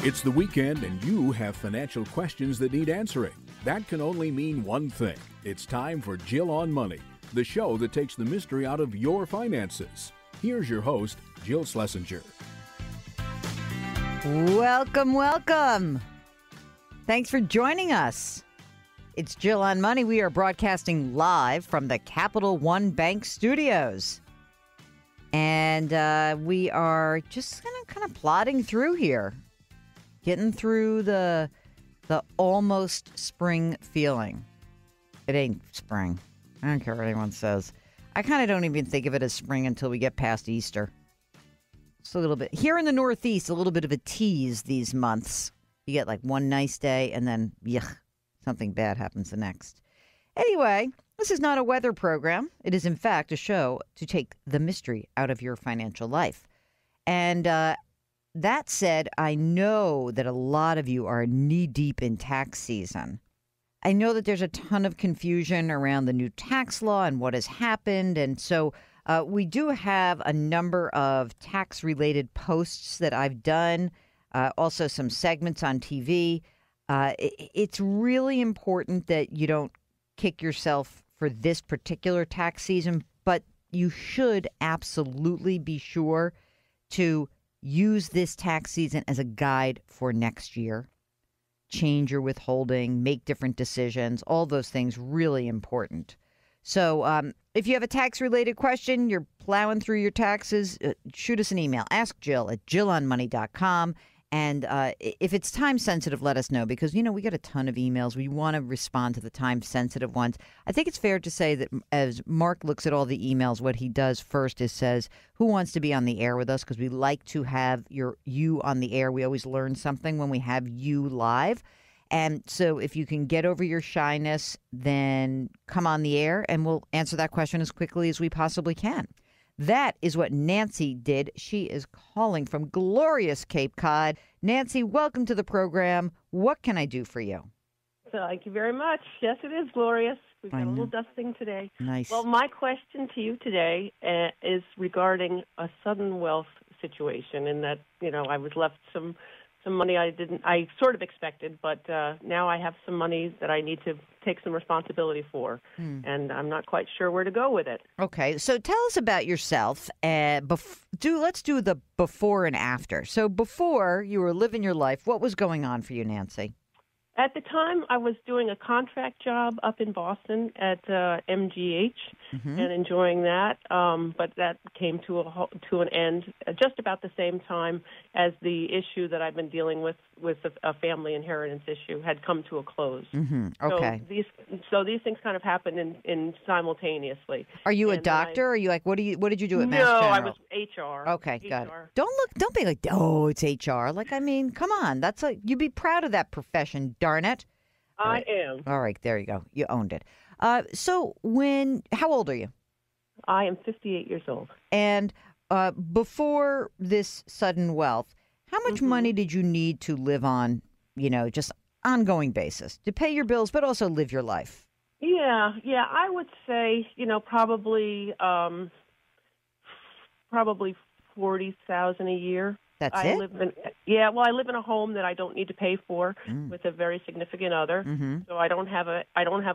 It's the weekend and you have financial questions that need answering. That can only mean one thing. It's time for Jill on Money, the show that takes the mystery out of your finances. Here's your host, Jill Schlesinger. Welcome, welcome. Thanks for joining us. It's Jill on Money. We are broadcasting live from the Capital One Bank studios. And we are just kind of plodding through here. Getting through the almost spring feeling. It ain't spring. I don't care what anyone says. I kind of don't even think of it as spring until we get past Easter. It's a little bit. Here in the Northeast, a little bit of a tease these months. You get like one nice day and then, yuck, something bad happens the next. Anyway, this is not a weather program. It is, in fact, a show to take the mystery out of your financial life. And that said, I know that a lot of you are knee-deep in tax season. I know that there's a ton of confusion around the new tax law and what has happened. And so we do have a number of tax-related posts that I've done, also some segments on TV. It's really important that you don't kick yourself for this particular tax season, but you should absolutely be sure to use this tax season as a guide for next year. Change your withholding, make different decisions, all those things really important. So if you have a tax-related question, you're plowing through your taxes, shoot us an email. Ask Jill at jillonmoney.com. And if it's time-sensitive, let us know because, you know, we get a ton of emails. We want to respond to the time-sensitive ones. I think it's fair to say that as Mark looks at all the emails, what he does first is says, who wants to be on the air with us? Because we like to have you on the air. We always learn something when we have you live. And so if you can get over your shyness, then come on the air and we'll answer that question as quickly as we possibly can. That is what Nancy did. She is calling from glorious Cape Cod. Nancy, welcome to the program. What can I do for you? Thank you very much. Yes, it is glorious. We've got a little dusting today. Nice. Well, my question to you today is regarding a sudden wealth situation in that, you know, I was left some money I sort of expected, but now I have some money that I need to take some responsibility for, and I'm not quite sure where to go with it. Okay, so tell us about yourself. Let's do the before and after. So before you were living your life, what was going on for you, Nancy? At the time, I was doing a contract job up in Boston at MGH and enjoying that, but that came to an end just about the same time as the issue that I've been dealing with a family inheritance issue had come to a close. Okay. So these things kind of happen in simultaneously. Are you a doctor? Or are you like what did you do at Mass General? No, I was HR. Okay, got it. Don't be like, oh, it's HR. Like, I mean, come on, you'd be proud of that profession. Darn it. I am. All right, there you go. You owned it. So how old are you? I am 58 years old. And before this sudden wealth, how much money did you need to live on, just ongoing basis to pay your bills, but also live your life? Yeah, I would say, probably $40,000 a year. That's I live in a home that I don't need to pay for with a very significant other. So I don't have a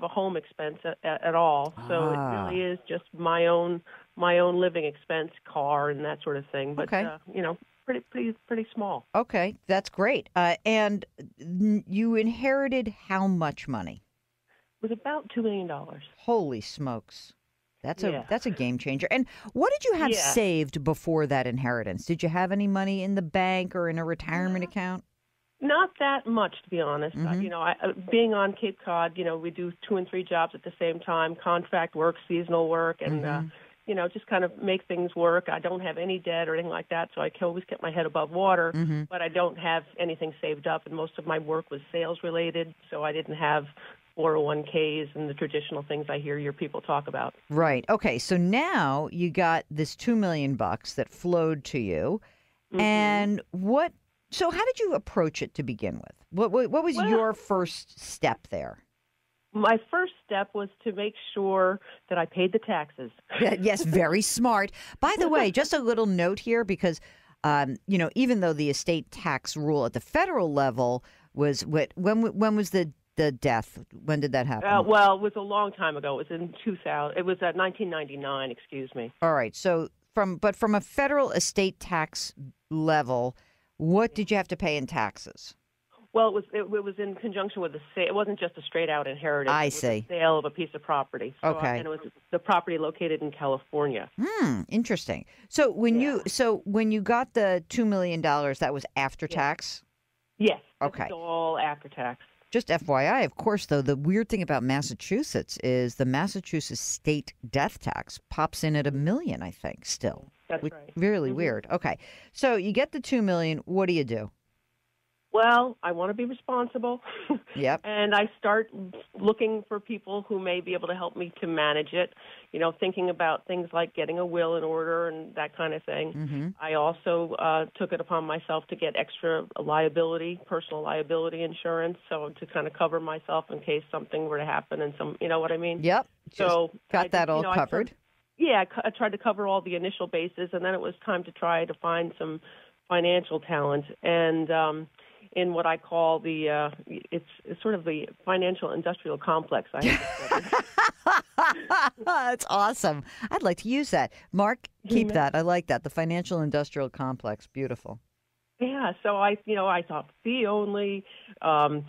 home expense at all. So it really is just my own living expense, car and that sort of thing. But pretty small. Okay, that's great. And you inherited how much money? It was about $2 million. Holy smokes. That's a game changer. And what did you have saved before that inheritance? Did you have any money in the bank or in a retirement account? Not that much, to be honest. Being on Cape Cod, we do 2 and 3 jobs at the same time, contract work, seasonal work, and, just kind of make things work. I don't have any debt or anything like that, so I can always keep my head above water, but I don't have anything saved up, and most of my work was sales-related, so I didn't have 401ks and the traditional things I hear your people talk about. Right. Okay. So now you got this $2 million that flowed to you. And so how did you approach it to begin with? What was your first step there? My first step was to make sure that I paid the taxes. Yes, very smart. By the way, just a little note here, because Even though the estate tax rule at the federal level was when was the death? When did that happen? Well, it was a long time ago. It was in 2000. It was 1999. Excuse me. All right. So from a federal estate tax level, what did you have to pay in taxes? Well, it was in conjunction with the sale. It wasn't just a straight out inheritance. I it was see. The sale of a piece of property. So, Okay. And it was the property located in California. Interesting. So when you got the $2 million, that was after tax? Yes. Okay. It's all after tax. Just FYI, of course, though, the weird thing about Massachusetts is the Massachusetts state death tax pops in at $1 million, I think, still. That's right. Really weird. Okay. So you get the $2 million. What do you do? Well, I want to be responsible. Yep. And I start looking for people who may be able to help me to manage it, thinking about things like getting a will in order and that kind of thing. Mm-hmm. I also took it upon myself to get extra personal liability insurance, so to kind of cover myself in case something were to happen and you know what I mean? Yep. So got that all covered? I tried to cover all the initial bases, and then it was time to try to find some financial talent. And in what I call it's sort of the financial industrial complex. That's awesome. I'd like to use that. Mark, keep that. I like that. The financial industrial complex. Beautiful. Yeah, so I thought fee only, or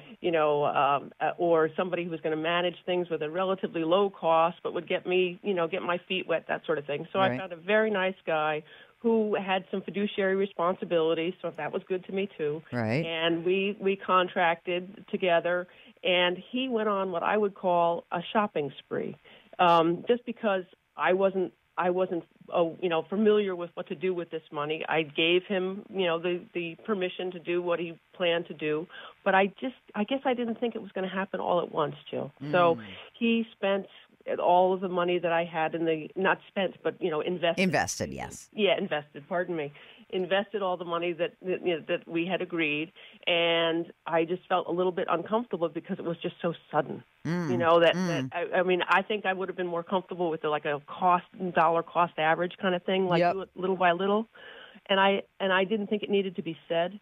somebody who was going to manage things with a relatively low cost, but would get me, get my feet wet, that sort of thing. So Right. I found a very nice guy who had some fiduciary responsibilities, so that was good to me too. Right. And we contracted together, and he went on what I would call a shopping spree, just because I wasn't familiar with what to do with this money. I gave him, the permission to do what he planned to do, but I guess I didn't think it was going to happen all at once, Jill. So he spent all of the money that I had not spent, but, invested. Invested, yes. Yeah, invested, pardon me. Invested all the money that we had agreed, and I just felt a little bit uncomfortable because it was just so sudden. I think I would have been more comfortable with a dollar cost average kind of thing, like do it little by little. And I didn't think it needed to be said,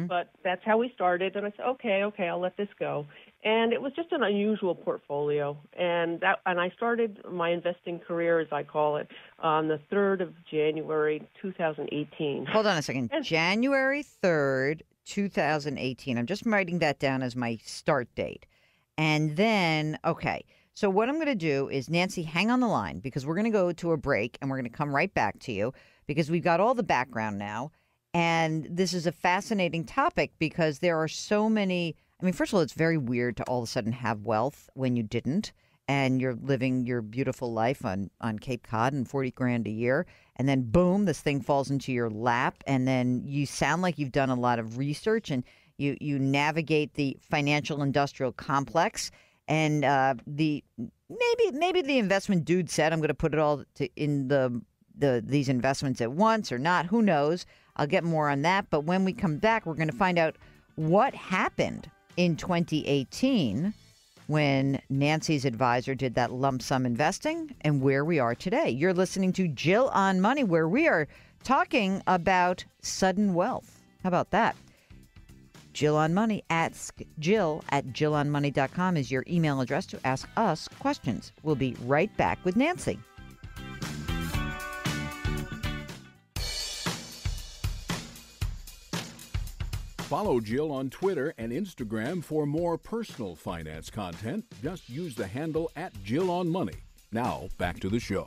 but that's how we started. And I said, okay, I'll let this go. And it was just an unusual portfolio, and I started my investing career, as I call it, on the 3rd of January, 2018. Hold on a second. January 3rd, 2018. I'm just writing that down as my start date. And then, okay. So what I'm going to do is, Nancy, hang on the line, because we're going to go to a break, and we're going to come right back to you, because we've got all the background now. And this is a fascinating topic because there are so many. I mean, first of all, it's very weird to all of a sudden have wealth when you didn't, and you're living your beautiful life on Cape Cod and $40,000 a year. And then boom, this thing falls into your lap. And then you sound like you've done a lot of research, and you navigate the financial industrial complex. And maybe the investment dude said, I'm going to put it all in these investments at once or not. Who knows? I'll get more on that. But when we come back, we're going to find out what happened in 2018 when Nancy's advisor did that lump sum investing and where we are today. You're listening to Jill on Money, where we are talking about sudden wealth. How about that? Jill on Money. Ask Jill at jillonmoney.com is your email address to ask us questions. We'll be right back with Nancy. Follow Jill on Twitter and Instagram for more personal finance content. Just use the handle @JillOnMoney. Now, back to the show.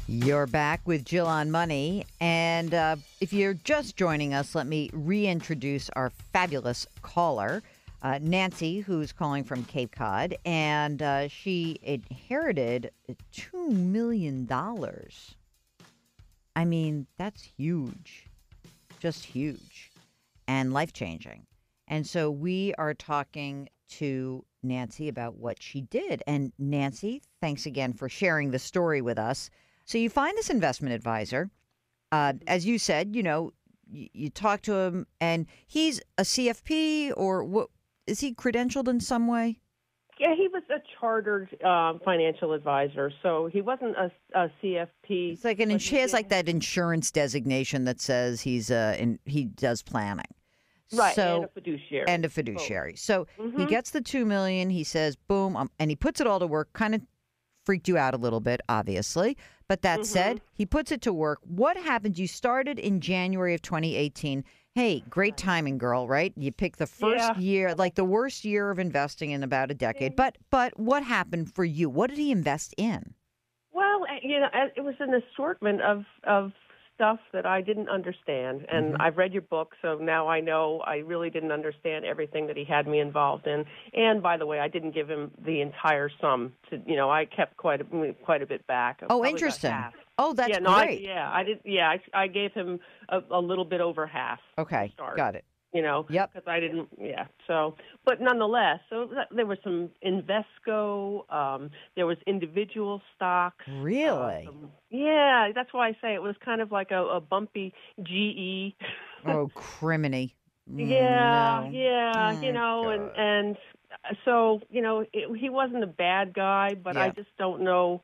You're back with Jill on Money. And if you're just joining us, let me reintroduce our fabulous caller, Nancy, who's calling from Cape Cod. And she inherited $2 million. I mean, that's huge. Just huge and life-changing. And so we are talking to Nancy about what she did. And Nancy, thanks again for sharing the story with us. So you find this investment advisor. As you said, you talk to him, and he's a CFP, or what? Is he credentialed in some way? Yeah, he was a chartered financial advisor, so he wasn't a CFP. It's like he has like that insurance designation that says he does planning. Right, So, and a fiduciary. And a fiduciary. So he Mm-hmm. gets the $2 million. He says, boom, and he puts it all to work. Kind of freaked you out a little bit, obviously. But that said, he puts it to work. What happened? You started in January of 2018. Hey, great timing, girl, right? You pick the first year, like the worst year of investing in about a decade. But what happened for you? What did he invest in? Well, it was an assortment of stuff that I didn't understand. And I've read your book, so now I know I really didn't understand everything that he had me involved in. And by the way, I didn't give him the entire sum. I kept quite a bit back. Oh, interesting. Oh, that's great. I gave him a little bit over half. Okay, got it. Yep. Because I didn't, So, but nonetheless, there was some Invesco, there was individual stocks. Really? That's why I say it was kind of like a bumpy GE. Oh, criminy. And so, he wasn't a bad guy, but I just don't know.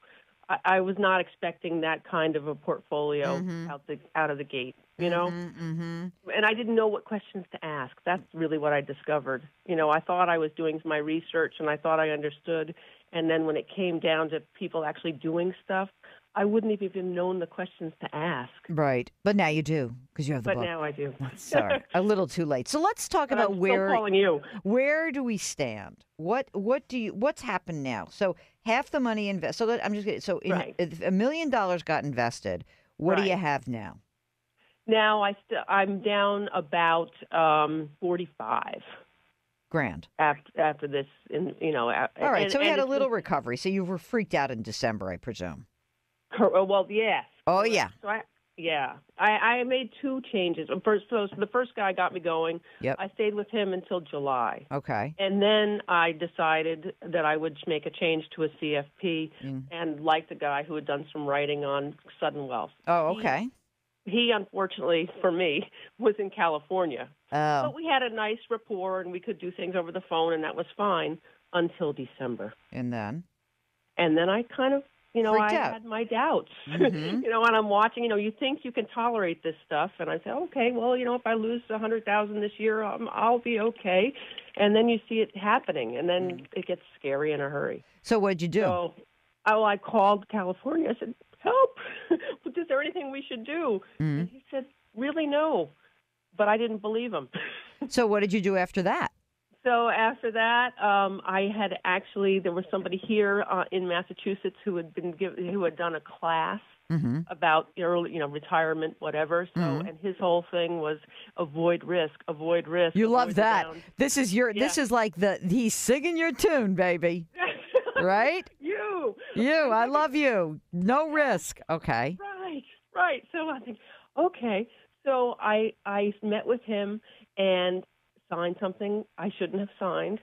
I was not expecting that kind of a portfolio out of the gate, And I didn't know what questions to ask. That's really what I discovered. I thought I was doing my research and I thought I understood. And then when it came down to people actually doing stuff, I wouldn't have even known the questions to ask. Right. But now you do because you have the book. But now I do. Sorry. A little too late. So let's talk about I'm still calling you. Where do we stand? What's happened now? So half the money invested. So $1 million got invested. What do you have now? Now I'm down about 45 grand after this. All right. So we had a little recovery. So you were freaked out in December, I presume. Well, yes. Oh, yeah. So I made two changes. So the first guy got me going. Yep. I stayed with him until July. Okay. And then I decided that I would make a change to a CFP and like the guy who had done some writing on sudden wealth. Oh, okay. He unfortunately, for me, was in California. Oh. But we had a nice rapport and we could do things over the phone and that was fine until December. And then I kind of I had my doubts, and I'm watching, you think you can tolerate this stuff. And I say, okay, well, if I lose $100,000 this year, I'll be okay. And then you see it happening and then it gets scary in a hurry. So what'd you do? So I called California. I said, help, is there anything we should do? And he said, really, no. But I didn't believe him. So what did you do after that? So after that, there was somebody here in Massachusetts who had done a class about early, retirement, whatever. So, and his whole thing was avoid risk. You love that. This is like he's singing your tune, baby. Right? You. I love you. No risk. Okay. Right. So I think, okay. So I met with him and signed something I shouldn't have signed,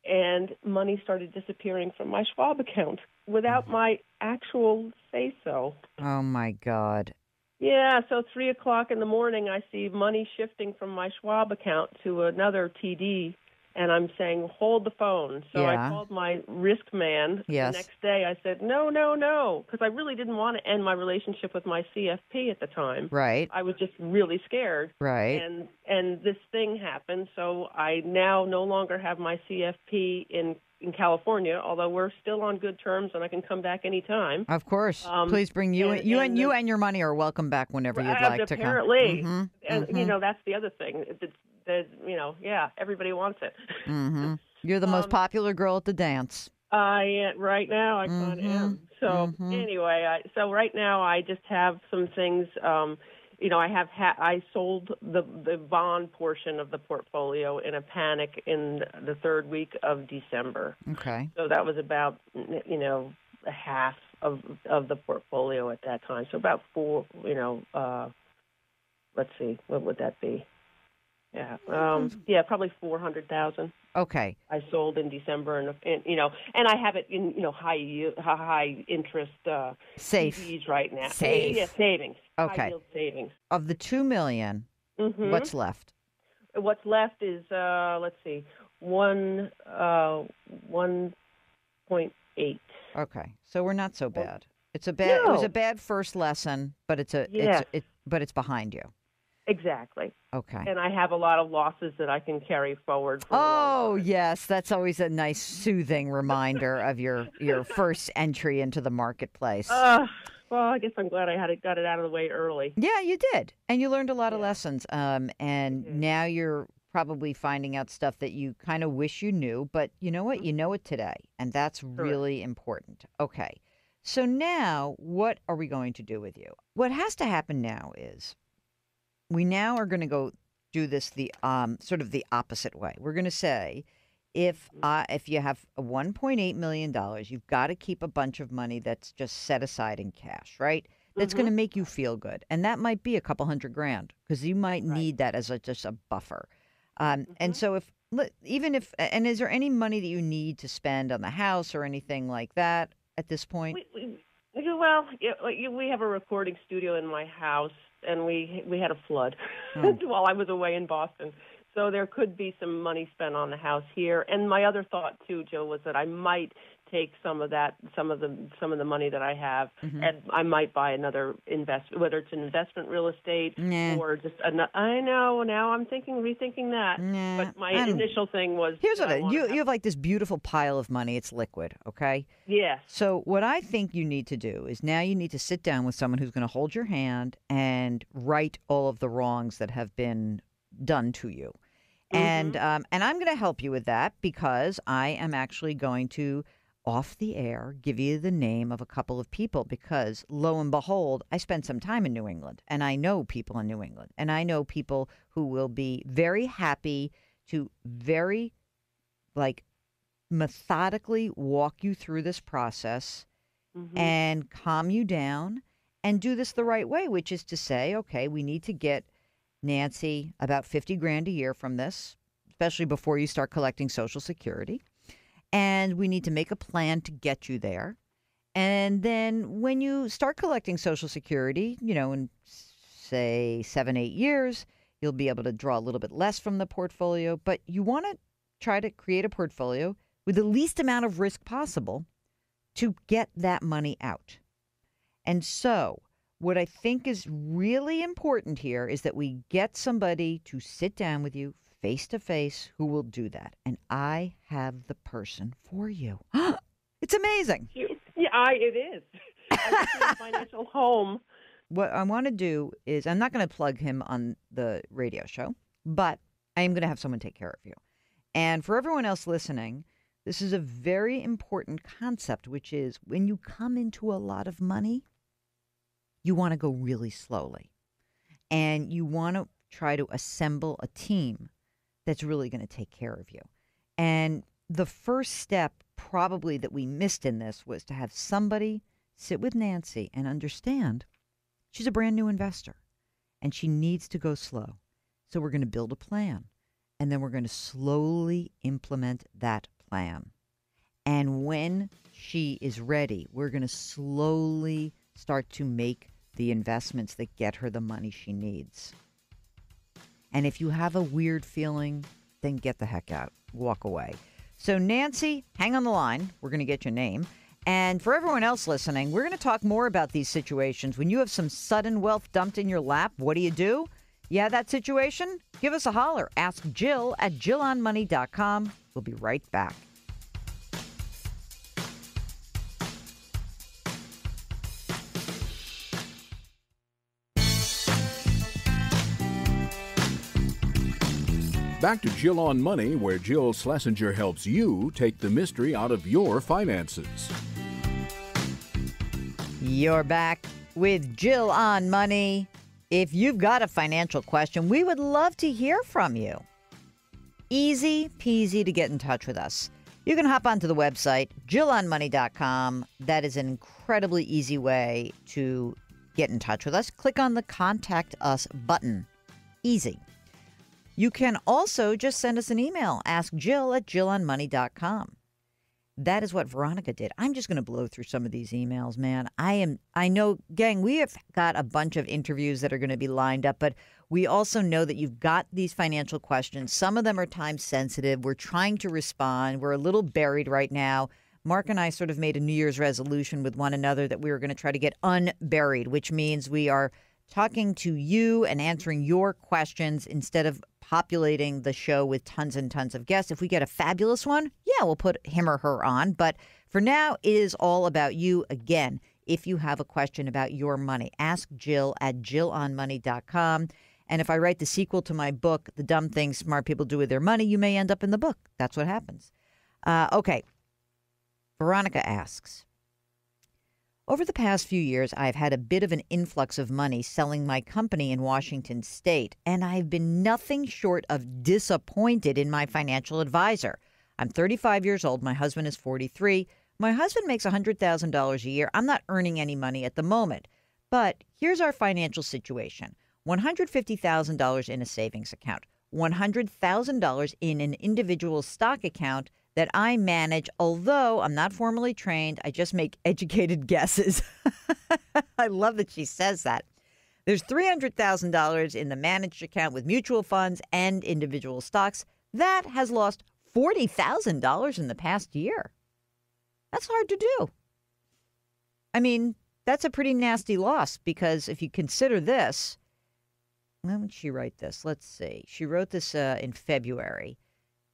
and money started disappearing from my Schwab account without my actual say-so. Oh, my God. Yeah, so 3 o'clock in the morning, I see money shifting from my Schwab account to another TD, and I'm saying, hold the phone. So I called my risk man. Yes. The next day I said, no, because I really didn't want to end my relationship with my CFP at the time. Right. I was just really scared. Right. And this thing happened, so I now no longer have my CFP in California, although we're still on good terms and I can come back anytime. Of course. Please bring you and your money are welcome back whenever you'd like to come. Apparently. And, that's the other thing. Everybody wants it. You're the most popular girl at the dance. Right now I kind of am. So anyway, so right now I just have some things. I sold the bond portion of the portfolio in a panic in the third week of December. Okay. So that was about half of the portfolio at that time. So about four. Let's see, what would that be? Yeah, probably 400,000. Okay. I sold in December, and I have it in high interest safe CDs right now. Safe. Yeah, savings. Okay. High yield savings. Of the $2 million, what's left? What's left is let's see, 1 6.8. Okay, so we're not so bad. It's a bad. It was a No. bad first lesson, but Yes. but it's behind you. Exactly. Okay. And I have a lot of losses that I can carry forward for a long Oh time. yes, that's always a nice soothing reminder of your first entry into the marketplace. Well, I guess I'm glad I got it out of the way early. Yeah, you did, and you learned a lot of Yeah, lessons. I And did. now you're probably finding out stuff that you kind of wish you knew, but you know what? You Mhm. know it today, and that's Correct. really important. Okay, so now what are we going to do with you? What has to happen now is we now are going to go do this the sort of the opposite way. We're going to say if you have a $1.8 million, you've got to keep a bunch of money that's just set aside in cash, right? That's going Mhm. to make you feel good, and that might be a couple $100,000 because you might Right. need that as just a buffer. And Mhm. so even if and is there any money that you need to spend on the house or anything like that at this point? Well, we have a recording studio in my house, and we had a flood Oh, while I was away in Boston. So there could be some money spent on the house here. And my other thought too, Jill, was that I might take some of the money that I have, hmm and I might buy another whether it's an investment real estate nah, or just I know now I'm rethinking that. nah. But my I don't. initial thing was Here's that what I want to you have. have like this beautiful pile of money. It's liquid, okay? Yes. So, what I think you need to do is now you need to sit down with someone who's going to hold your hand and right all of the wrongs that have been done to you. Mhm. And I'm going to help you with that because I am actually going to, off the air, give you the name of a couple of people because lo and behold, I spent some time in New England and I know people in New England and I know people who will be very happy to very like methodically walk you through this process Mhm. and calm you down and do this the right way, which is to say, okay, we need to get Nancy about 50 grand a year from this, especially before you start collecting Social Security. And we need to make a plan to get you there. And then when you start collecting Social Security, in say 7, 8 years, you'll be able to draw a little bit less from the portfolio. But you want to try to create a portfolio with the least amount of risk possible to get that money out. And so, what I think is really important here is that we get somebody to sit down with you face to face who will do that. And I have the person for you. It's amazing. Yeah, it is. I just need a financial home. What I want to do is, I'm not going to plug him on the radio show, but I am going to have someone take care of you. And for everyone else listening, this is a very important concept, which is when you come into a lot of money, you want to go really slowly. And you want to try to assemble a team that's really going to take care of you. And the first step, probably, that we missed in this was to have somebody sit with Nancy and understand she's a brand new investor and she needs to go slow. So we're going to build a plan and then we're going to slowly implement that plan. And when she is ready, we're going to slowly start to make the investments that get her the money she needs. And if you have a weird feeling, then get the heck out. Walk away. So, Nancy, hang on the line. We're going to get your name. And for everyone else listening, we're going to talk more about these situations. When you have some sudden wealth dumped in your lap, what do? Yeah, that situation? Give us a holler. Ask Jill at JillOnMoney.com. We'll be right back. Back to Jill on Money, where Jill Schlesinger helps you take the mystery out of your finances. You're back with Jill on Money. If you've got a financial question, we would love to hear from you. Easy peasy to get in touch with us. You can hop onto the website, JillOnMoney.com. That is an incredibly easy way to get in touch with us. Click on the Contact Us button. Easy. You can also just send us an email. Ask Jill at JillOnMoney.com. That is what Veronica did. I'm just going to blow through some of these emails, man. I know, gang, we have got a bunch of interviews that are going to be lined up, but we also know that you've got these financial questions. Some of them are time sensitive. We're trying to respond. We're a little buried right now, Mark and I sort of made a New Year's resolution with one another that we were going to try to get unburied, which means we are talking to you and answering your questions instead of populating the show with tons and tons of guests. If we get a fabulous one, yeah, we'll put him or her on. But for now, it is all about you. Again, if you have a question about your money, ask Jill at jillonmoney.com. And if I write the sequel to my book, The Dumb Things Smart People Do With Their Money, you may end up in the book. That's what happens. Okay. Veronica asks, over the past few years, I've had a bit of an influx of money selling my company in Washington State, and I've been nothing short of disappointed in my financial advisor. I'm 35 years old. My husband is 43. My husband makes $100,000 a year. I'm not earning any money at the moment. But here's our financial situation. $150,000 in a savings account, $100,000 in an individual stock account that I manage, although I'm not formally trained. I just make educated guesses. I love that she says that. There's $300,000 in the managed account with mutual funds and individual stocks. That has lost $40,000 in the past year. That's hard to do. I mean, that's a pretty nasty loss because if you consider this, when did she write this? Let's see. She wrote this in February.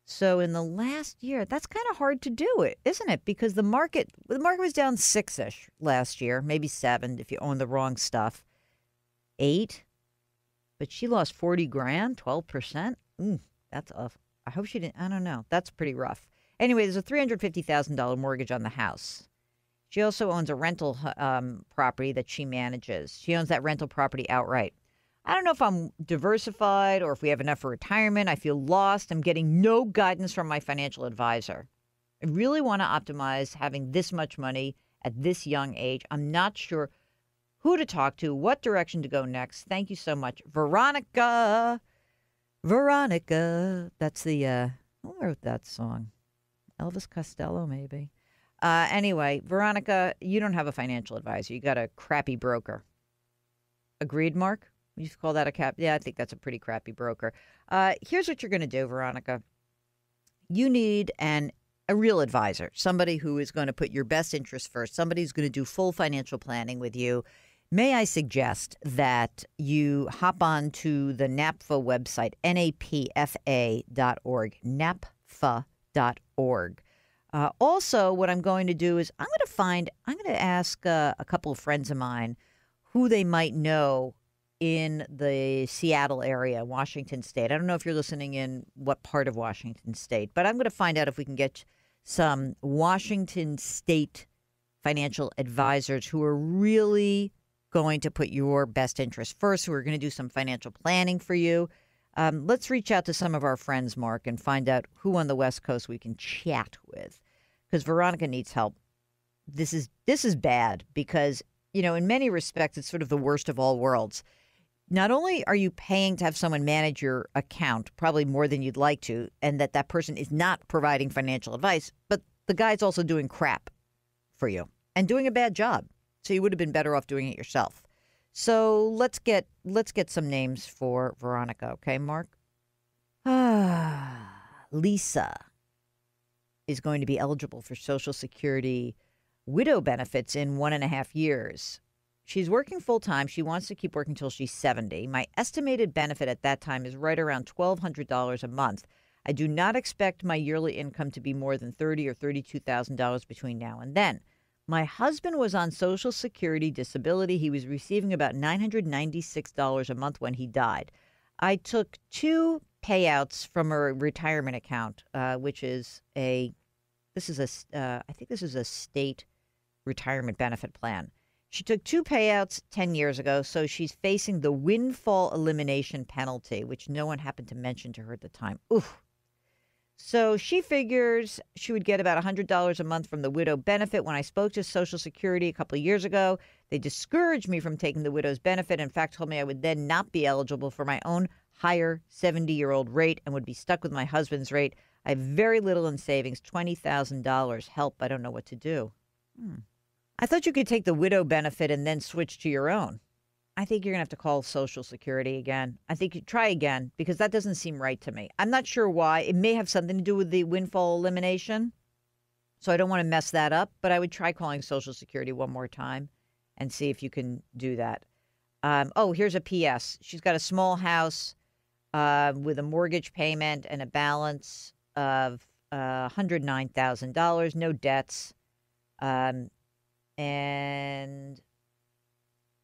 So in the last year, that's kind of hard to do, isn't it? Because the market was down 6-ish last year, maybe 7 if you own the wrong stuff. 8, but she lost 40 grand, 12%. That's off. I hope she didn't. I don't know. That's pretty rough. Anyway, there's a $350,000 mortgage on the house. She also owns a rental property that she manages. She owns that rental property outright. I don't know if I'm diversified or if we have enough for retirement. I feel lost. I'm getting no guidance from my financial advisor. I really want to optimize having this much money at this young age. I'm not sure who to talk to, what direction to go next. Thank you so much. Veronica. That's the, who wrote that song? Elvis Costello, maybe. Anyway, Veronica, you don't have a financial advisor. You got a crappy broker. Agreed, Mark? You call that a cap? Yeah, I think that's a pretty crappy broker. Here's what you're going to do, Veronica. You need a real advisor, somebody who is going to put your best interests first, somebody who's going to do full financial planning with you. May I suggest that you hop on to the NAPFA website, napfa.org, napfa.org. Also, what I'm going to do is I'm going to ask a couple of friends of mine who they might know in the Seattle area, Washington State. I don't know if you're listening in what part of Washington State, but I'm going to find out if we can get some Washington State financial advisors who are really going to put your best interest first, who are going to do some financial planning for you. Let's reach out to some of our friends, Mark, and find out who on the West Coast we can chat with, because Veronica needs help. This is bad because, in many respects, it's sort of the worst of all worlds. Not only are you paying to have someone manage your account, probably more than you'd like to, and that person is not providing financial advice, but the guy's also doing crap for you and doing a bad job. So you would have been better off doing it yourself. So let's get some names for Veronica, okay, Mark? Lisa is going to be eligible for Social Security widow benefits in 1.5 years. She's working full-time. She wants to keep working till she's 70. My estimated benefit at that time is right around $1,200 a month. I do not expect my yearly income to be more than $30,000 or $32,000 between now and then. My husband was on Social Security disability. He was receiving about $996 a month when he died. I took 2 payouts from a retirement account, which is I think this is a state retirement benefit plan. She took 2 payouts 10 years ago, so she's facing the windfall elimination penalty, which no one happened to mention to her at the time. Oof. So she figures she would get about $100 a month from the widow benefit. When I spoke to Social Security a couple of years ago, they discouraged me from taking the widow's benefit. In fact, told me I would then not be eligible for my own higher 70-year-old rate and would be stuck with my husband's rate. I have very little in savings, $20,000. Help, I don't know what to do. I thought you could take the widow benefit and then switch to your own. I think you're going to have to call Social Security again. I think you try again because that doesn't seem right to me. I'm not sure why. It may have something to do with the windfall elimination. So I don't want to mess that up, but I would try calling Social Security one more time and see if you can do that. Here's a PS. She's got a small house with a mortgage payment and a balance of $109,000, no debts. And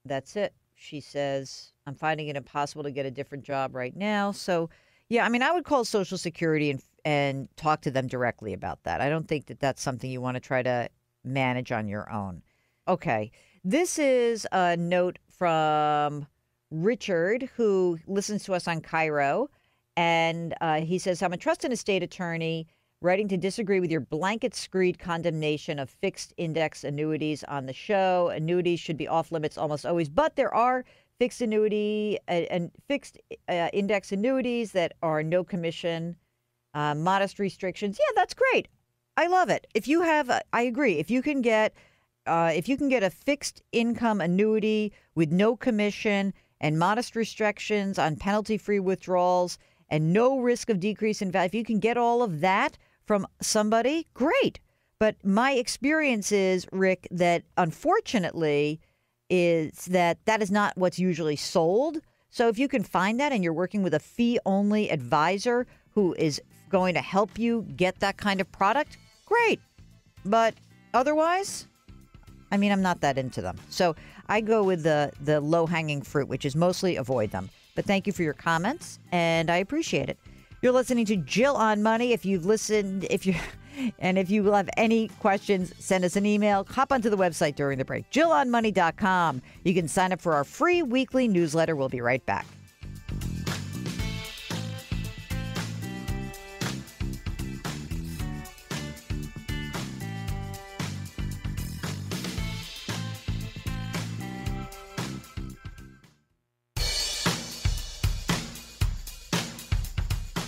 that's it. She says, I'm finding it impossible to get a different job right now. So, yeah, I mean, I would call Social Security and talk to them directly about that. I don't think that that's something you want to try to manage on your own. Okay. This is a note from Richard, who listens to us on Cairo. And he says, I'm a trust and estate attorney writing to disagree with your blanket screed condemnation of fixed index annuities on the show. Annuities should be off limits almost always, but there are fixed annuity and fixed index annuities that are no commission, modest restrictions. Yeah, that's great. I love it. If you have, I agree. If you can get a fixed income annuity with no commission and modest restrictions on penalty-free withdrawals and no risk of decrease in value, if you can get all of that from somebody, great. But my experience is, Rick, that unfortunately is that is not what's usually sold. So if you can find that and you're working with a fee-only advisor who is going to help you get that kind of product, great. But otherwise, I mean, I'm not that into them. So I go with the low-hanging fruit, which is mostly avoid them. But thank you for your comments, and I appreciate it. You're listening to Jill on Money. If you've listened, if you have any questions, send us an email. Hop onto the website during the break, jillonmoney.com. You can sign up for our free weekly newsletter. We'll be right back.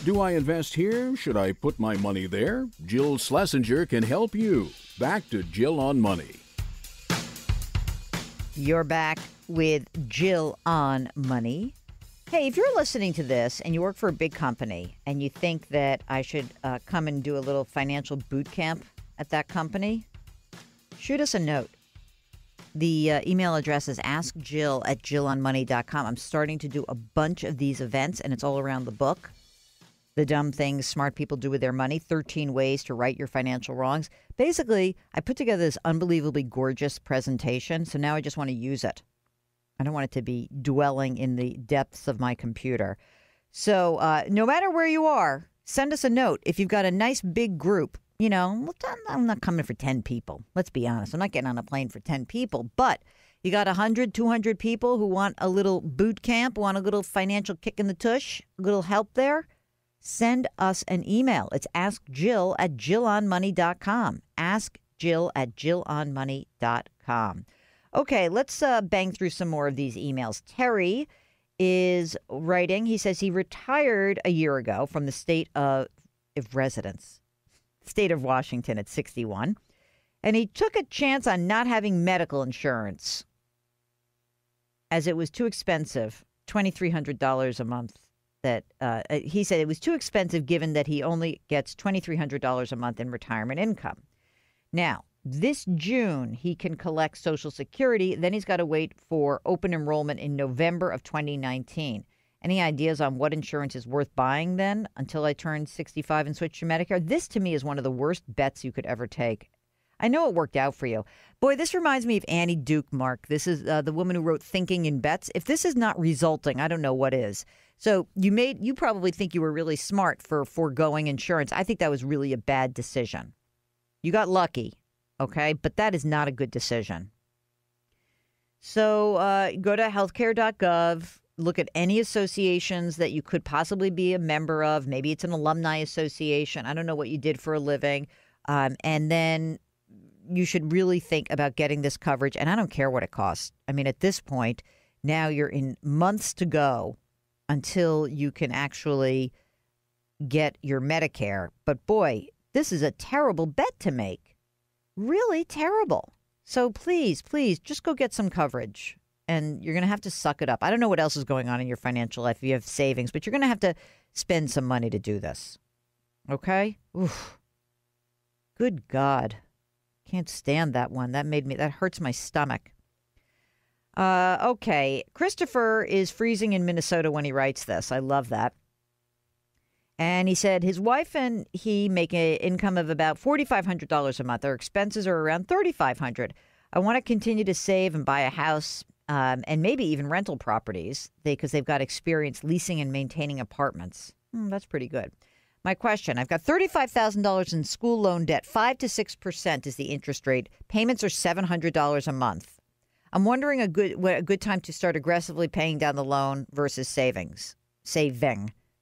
Do I invest here? Should I put my money there? Jill Schlesinger can help you. Back to Jill on Money. You're back with Jill on Money. Hey, if you're listening to this and you work for a big company and you think that I should come and do a little financial boot camp at that company, shoot us a note. The email address is askjill@jillonmoney.com. I'm starting to do a bunch of these events, and it's all around the book. The Dumb Things Smart People Do With Their Money, 13 Ways to Right Your Financial Wrongs. Basically, I put together this unbelievably gorgeous presentation, so now I just want to use it. I don't want it to be dwelling in the depths of my computer. So no matter where you are, send us a note. If you've got a nice big group, you know, I'm not coming for 10 people. Let's be honest. I'm not getting on a plane for 10 people. But you got 100, 200 people who want a little boot camp, want a little financial kick in the tush, a little help there. Send us an email. It's askjill@jillonmoney.com. Askjill@jillonmoney.com. Okay, let's bang through some more of these emails. Terry is writing. He says he retired a year ago from the state of residence, state of Washington at 61. And he took a chance on not having medical insurance as it was too expensive, $2,300 a month. That he said it was too expensive given that he only gets $2,300 a month in retirement income. Now, this June, he can collect Social Security. Then he's got to wait for open enrollment in November of 2019. Any ideas on what insurance is worth buying then until I turn 65 and switch to Medicare? This, to me, is one of the worst bets you could ever take. I know it worked out for you. Boy, this reminds me of Annie Duke, Mark. This is the woman who wrote Thinking in Bets. If this is not resulting, I don't know what is. So you probably think you were really smart for foregoing insurance. I think that was really a bad decision. You got lucky, okay? But that is not a good decision. So go to healthcare.gov, look at any associations that you could possibly be a member of. Maybe it's an alumni association. I don't know what you did for a living. And then you should really think about getting this coverage. And I don't care what it costs. I mean, at this point, now you're in months to go until you can actually get your Medicare. But boy, this is a terrible bet to make. Really terrible. So please, just go get some coverage. And you're going to have to suck it up. I don't know what else is going on in your financial life if you have savings, but you're going to have to spend some money to do this. Okay? Oof. Good God. Can't stand that one. That hurts my stomach. Okay. Christopher is freezing in Minnesota when he writes this. I love that. And he said his wife and he make an income of about $4,500 a month. Their expenses are around $3,500. I want to continue to save and buy a house and maybe even rental properties because they've got experience leasing and maintaining apartments. That's pretty good. My question, I've got $35,000 in school loan debt. 5 to 6% is the interest rate. Payments are $700 a month. I'm wondering a good time to start aggressively paying down the loan versus saving.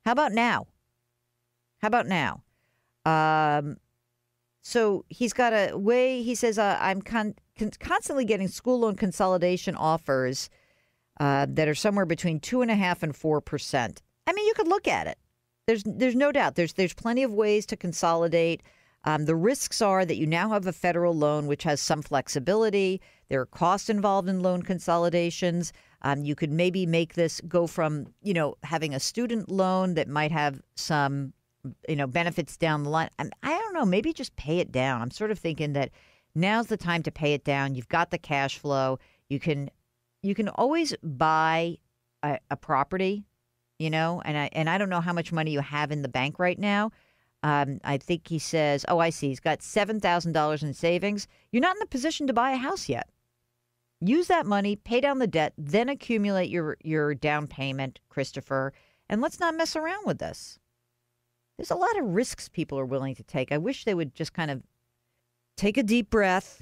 How about now? So he's got a way, he says, I'm constantly getting school loan consolidation offers that are somewhere between 2.5% and 4%. I mean, you could look at it. There's no doubt. There's plenty of ways to consolidate. The risks are that you now have a federal loan, which has some flexibility. There are costs involved in loan consolidations. You could maybe make this go from, having a student loan that might have some benefits down the line. I don't know, maybe just pay it down. I'm sort of thinking that now's the time to pay it down. You've got the cash flow. You can always buy a property, and I don't know how much money you have in the bank right now. I think he says, I see. He's got $7,000 in savings. You're not in the position to buy a house yet. Use that money, pay down the debt, then accumulate your down payment, Christopher, and let's not mess around with this. There's a lot of risks people are willing to take. I wish they would just kind of take a deep breath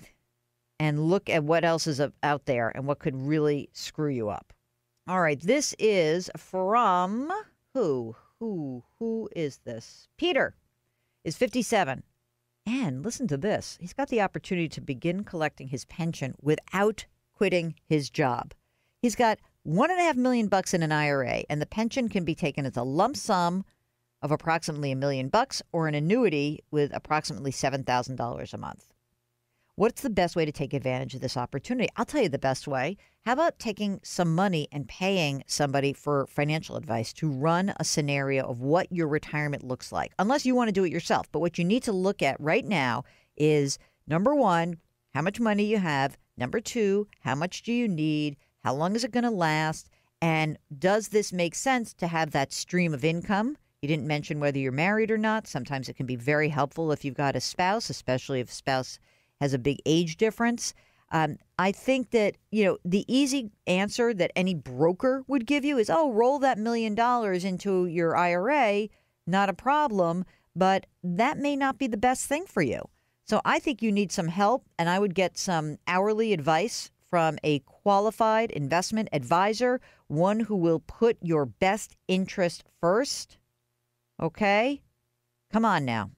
and look at what else is out there and what could really screw you up. All right, this is from who? Who is this? Peter is 57. And listen to this. He's got the opportunity to begin collecting his pension without quitting his job. He's got $1.5 million in an IRA, and the pension can be taken as a lump sum of approximately $1 million or an annuity with approximately $7,000 a month. What's the best way to take advantage of this opportunity? I'll tell you the best way. How about taking some money and paying somebody for financial advice to run a scenario of what your retirement looks like? Unless you want to do it yourself. But what you need to look at right now is, number one, how much money you have. Number two, how much do you need? How long is it going to last? And does this make sense to have that stream of income? You didn't mention whether you're married or not. Sometimes it can be very helpful if you've got a spouse, especially if a spouse has a big age difference. I think that, the easy answer that any broker would give you is, roll that $1 million into your IRA, not a problem, but that may not be the best thing for you. So I think you need some help, and I would get some hourly advice from a qualified investment advisor, one who will put your best interest first. Okay? Come on now.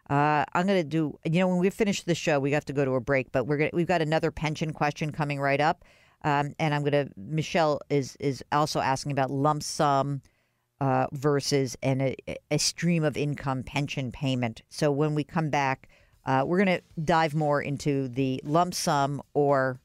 I'm going to do, when we finish the show, we have to go to a break, but we've got another pension question coming right up. And Michelle is also asking about lump sum versus a stream of income pension payment. So when we come back, we're going to dive more into the lump sum or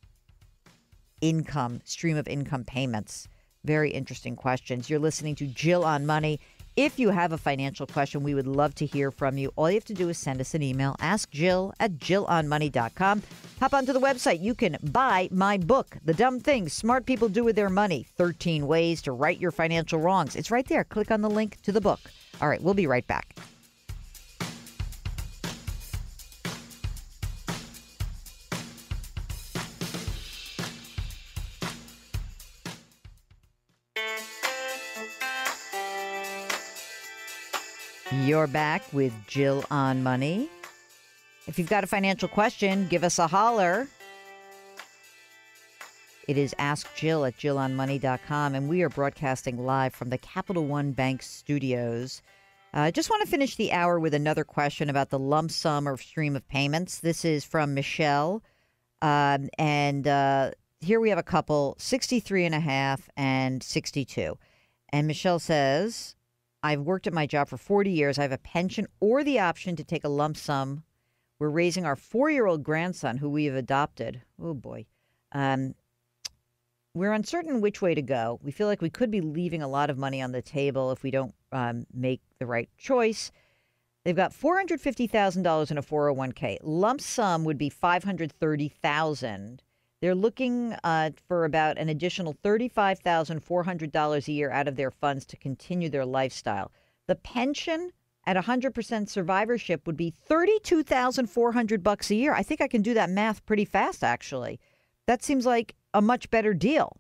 stream of income payments. Very interesting questions. You're listening to Jill on Money. If you have a financial question, we would love to hear from you. All you have to do is send us an email, askjill@jillonmoney.com. Hop onto the website. You can buy my book, The Dumb Things Smart People Do With Their Money, 13 Ways to Right Your Financial Wrongs. It's right there. Click on the link to the book. All right, we'll be right back. You're back with Jill on Money. If you've got a financial question, give us a holler. It is askjill@jillonmoney.com, and we are broadcasting live from the Capital One Bank studios. I just want to finish the hour with another question about the lump sum or stream of payments. This is from Michelle, and here we have a couple, 63 and a half and 62. And Michelle says, I've worked at my job for 40 years. I have a pension or the option to take a lump sum. We're raising our 4-year-old grandson, who we have adopted. Oh, boy. We're uncertain which way to go. We feel like we could be leaving a lot of money on the table if we don't make the right choice. They've got $450,000 in a 401k. Lump sum would be $530,000. They're looking for about an additional $35,400 a year out of their funds to continue their lifestyle. The pension at 100% survivorship would be $32,400 a year. I think I can do that math pretty fast, actually. That seems like a much better deal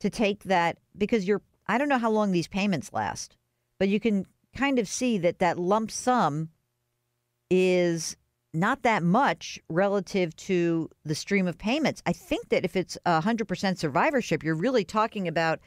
to take that, because I don't know how long these payments last, but you can kind of see that lump sum is not that much relative to the stream of payments. I think that if it's 100% survivorship, you're really talking about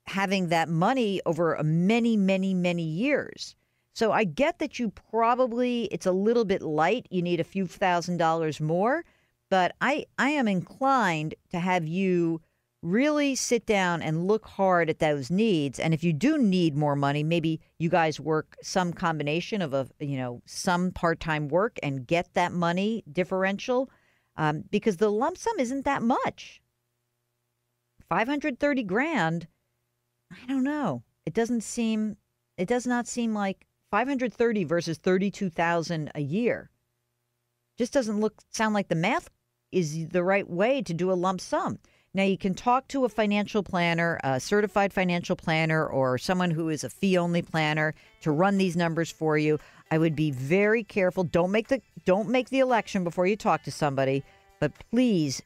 having that money over many, many, many years. So I get that it's a little bit light. You need a few $1,000s more, but I am inclined to have you really sit down and look hard at those needs. And if you do need more money, maybe you guys work some combination of some part-time work and get that money differential, because the lump sum isn't that much. $530,000. I don't know. It does not seem like $530,000 versus $32,000 a year. Just doesn't sound like the math is the right way to do a lump sum. Now, you can talk to a financial planner, a certified financial planner, or someone who is a fee-only planner to run these numbers for you. I would be very careful. Don't make the election before you talk to somebody, but please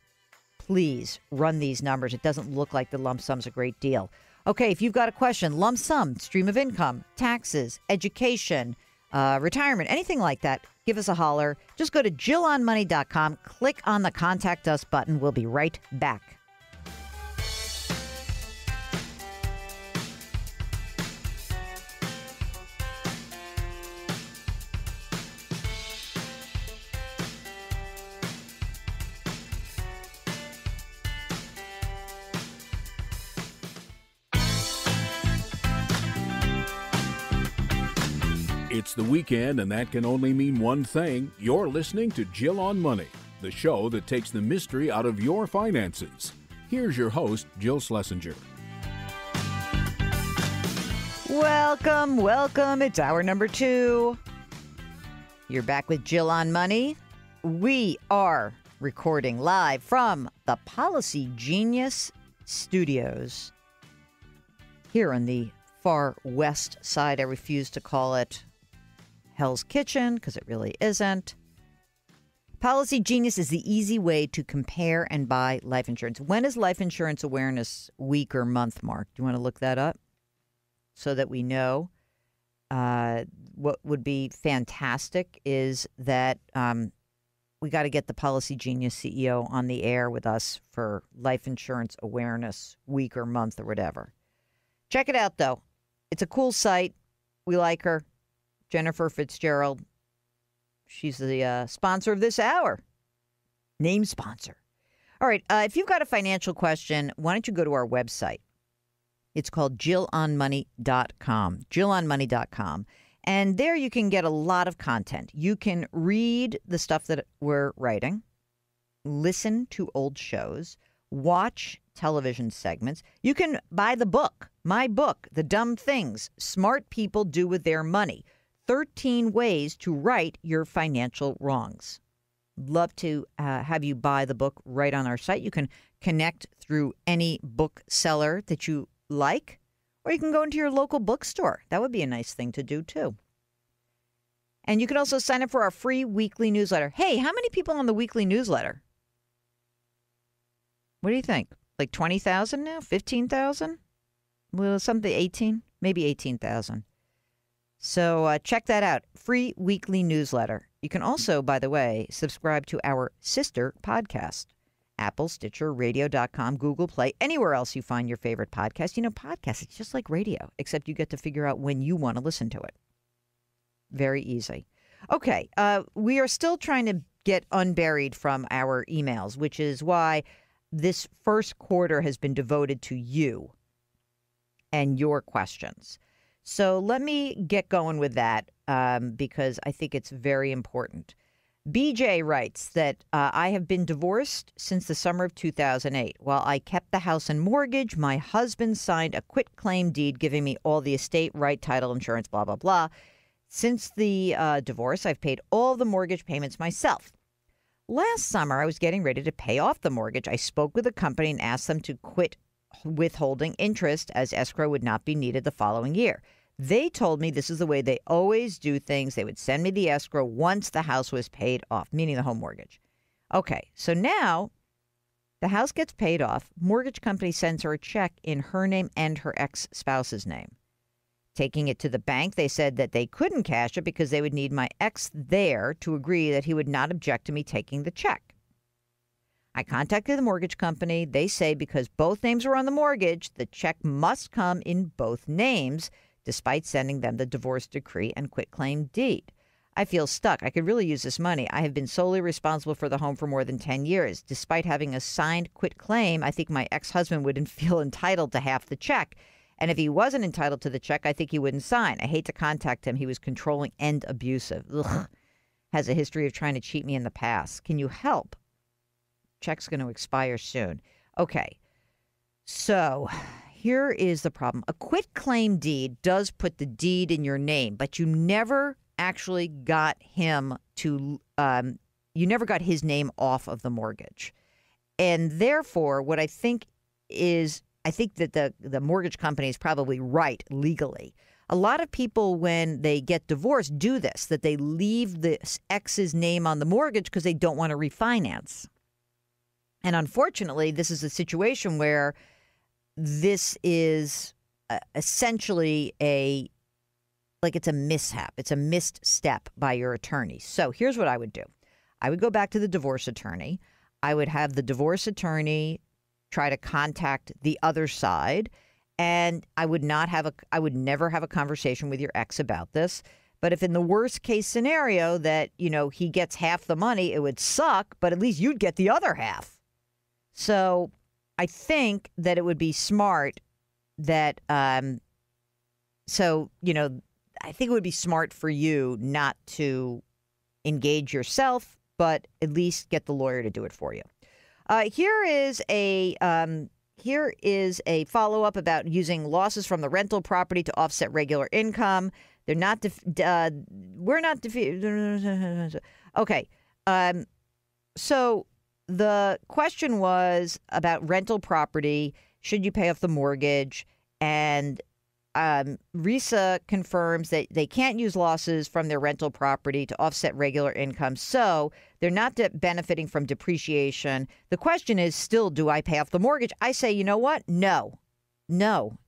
run these numbers. It doesn't look like the lump sum's a great deal. Okay, if you've got a question, lump sum, stream of income, taxes, education, retirement, anything like that, give us a holler. Just go to JillOnMoney.com, click on the Contact Us button. We'll be right back. It's the weekend, and that can only mean one thing. You're listening to Jill on Money, the show that takes the mystery out of your finances. Here's your host, Jill Schlesinger. Welcome. It's hour number 2. You're back with Jill on Money. We are recording live from the Policy Genius Studios here on the far west side. I refuse to call it Hell's Kitchen because it really isn't. Policy Genius is the easy way to compare and buy life insurance. When is Life Insurance Awareness Week or Month, Mark? Do you want to look that up so that we know? What would be fantastic is that we got to get the Policy Genius CEO on the air with us for Life Insurance Awareness Week or Month or whatever. Check it out, though. It's a cool site. We like her. Jennifer Fitzgerald. She's the sponsor of this hour. Name sponsor. All right. If you've got a financial question, why don't you go to our website? It's called JillOnMoney.com. JillOnMoney.com. And there you can get a lot of content. You can read the stuff that we're writing, listen to old shows, watch television segments. You can buy the book, my book, The Dumb Things Smart People Do With Their Money. 13 ways to right your financial wrongs. Love to have you buy the book right on our site. You can connect through any bookseller that you like, or you can go into your local bookstore. That would be a nice thing to do, too. And you can also sign up for our free weekly newsletter. Hey, how many people on the weekly newsletter? What do you think? Like 20,000 now? 15,000? Well, something 18? Maybe 18,000. So check that out. Free weekly newsletter. You can also, by the way, subscribe to our sister podcast. Apple, Stitcher, Radio.com, Google Play, anywhere else you find your favorite podcast. You know, podcasts, it's just like radio, except you get to figure out when you want to listen to it. Very easy. Okay, we are still trying to get unburied from our emails, which is why this first quarter has been devoted to you and your questions. So let me get going with that because I think it's very important. BJ writes that I have been divorced since the summer of 2008. While I kept the house and mortgage, my husband signed a quitclaim deed giving me all the estate, right, title, insurance, blah, blah, blah. Since the divorce, I've paid all the mortgage payments myself. Last summer, I was getting ready to pay off the mortgage. I spoke with the company and asked them to quit withholding interest as escrow would not be needed the following year. They told me this is the way they always do things. They would send me the escrow once the house was paid off, meaning the home mortgage. Okay, so now the house gets paid off. Mortgage company sends her a check in her name and her ex-spouse's name. Taking it to the bank, they said that they couldn't cash it because they would need my ex there to agree that he would not object to me taking the check. I contacted the mortgage company. They say because both names were on the mortgage, the check must come in both names, despite sending them the divorce decree and quitclaim deed. I feel stuck. I could really use this money. I have been solely responsible for the home for more than 10 years. Despite having a signed quitclaim, I think my ex-husband wouldn't feel entitled to half the check. And if he wasn't entitled to the check, I think he wouldn't sign. I hate to contact him. He was controlling and abusive. Ugh. Has a history of trying to cheat me in the past. Can you help? Check's going to expire soon. Okay. So here is the problem. A quitclaim deed does put the deed in your name, but you never actually got him to, you never got his name off of the mortgage. And therefore, what I think is, I think that the mortgage company is probably right legally. A lot of people, when they get divorced, do this, that they leave the ex's name on the mortgage because they don't want to refinance. And unfortunately, this is a situation where this is essentially it's a mishap. It's a missed step by your attorney. So here's what I would do. I would go back to the divorce attorney. I would have the divorce attorney try to contact the other side, and I would never have a conversation with your ex about this. But if in the worst case scenario that, he gets half the money, it would suck, but at least you'd get the other half. So I think that it would be smart that, I think it would be smart for you not to engage yourself, but at least get the lawyer to do it for you. Here is a follow-up about using losses from the rental property to offset regular income. They're not. We're not. Okay. So the question was about rental property. Should you pay off the mortgage? And RISA confirms that they can't use losses from their rental property to offset regular income. So they're not benefiting from depreciation. The question is still, do I pay off the mortgage? I say, you know what? No,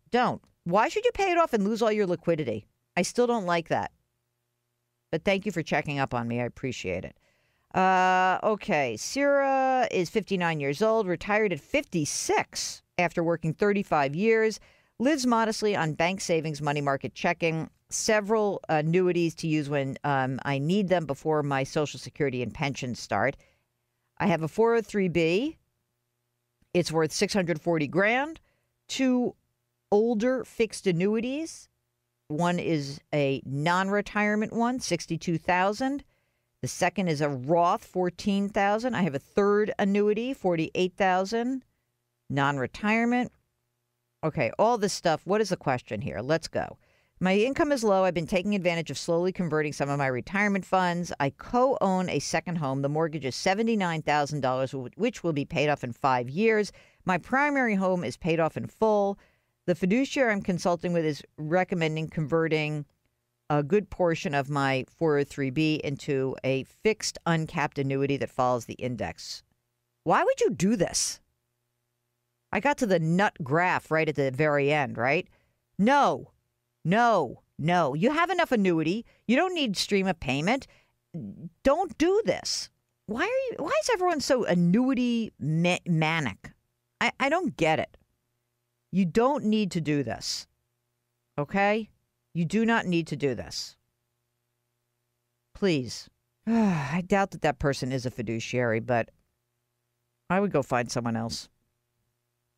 don't. Why should you pay it off and lose all your liquidity? I still don't like that. But thank you for checking up on me. I appreciate it. Okay. Sarah is 59 years old, retired at 56 after working 35 years. Lives modestly on bank savings, money market checking, several annuities to use when I need them before my Social Security and pension start. I have a 403B. It's worth $640,000. 2 older fixed annuities. One is a non-retirement one, $62,000. The second is a Roth, $14,000. I have a third annuity, $48,000. Non-retirement. Okay, all this stuff. What is the question here? Let's go. My income is low. I've been taking advantage of slowly converting some of my retirement funds. I co-own a second home. The mortgage is $79,000, which will be paid off in 5 years. My primary home is paid off in full. The fiduciary I'm consulting with is recommending converting a good portion of my 403B into a fixed uncapped annuity that follows the index. Why would you do this? I got to the nut graph right at the very end, right? No. You have enough annuity. You don't need stream of payment. Don't do this. Why is everyone so annuity manic? I don't get it. You don't need to do this. Okay? You do not need to do this. Please. I doubt that person is a fiduciary, but I would go find someone else.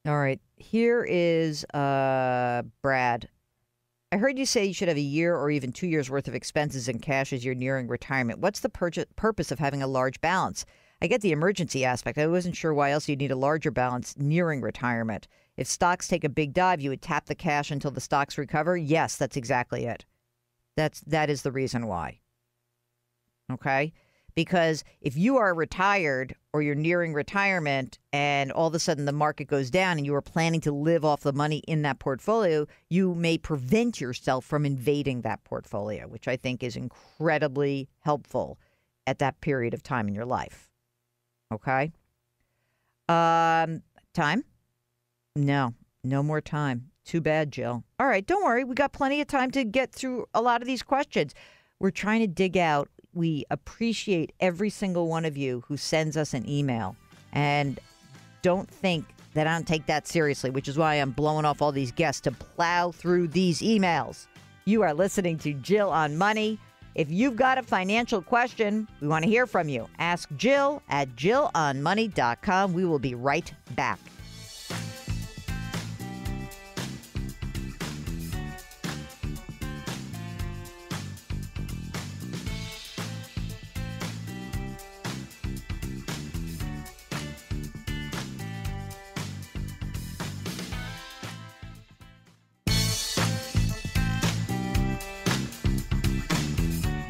All right. Here is Brad. I heard you say you should have a year or even 2 years worth of expenses in cash as you're nearing retirement. What's the purpose of having a large balance? I get the emergency aspect. I wasn't sure why else you'd need a larger balance nearing retirement. If stocks take a big dive, you would tap the cash until the stocks recover? Yes, that's exactly it. That is the reason why. Okay? Because if you are retired or you're nearing retirement and all of a sudden the market goes down and you are planning to live off the money in that portfolio, you may prevent yourself from invading that portfolio, which I think is incredibly helpful at that period of time in your life. Okay? Time? No more time. Too bad, Jill. All right, don't worry. We got plenty of time to get through a lot of these questions. We're trying to dig out. We appreciate every single one of you who sends us an email. And don't think that I don't take that seriously, which is why I'm blowing off all these guests to plow through these emails. You are listening to Jill on Money. If you've got a financial question, we want to hear from you. Ask Jill at jillonmoney.com. We will be right back.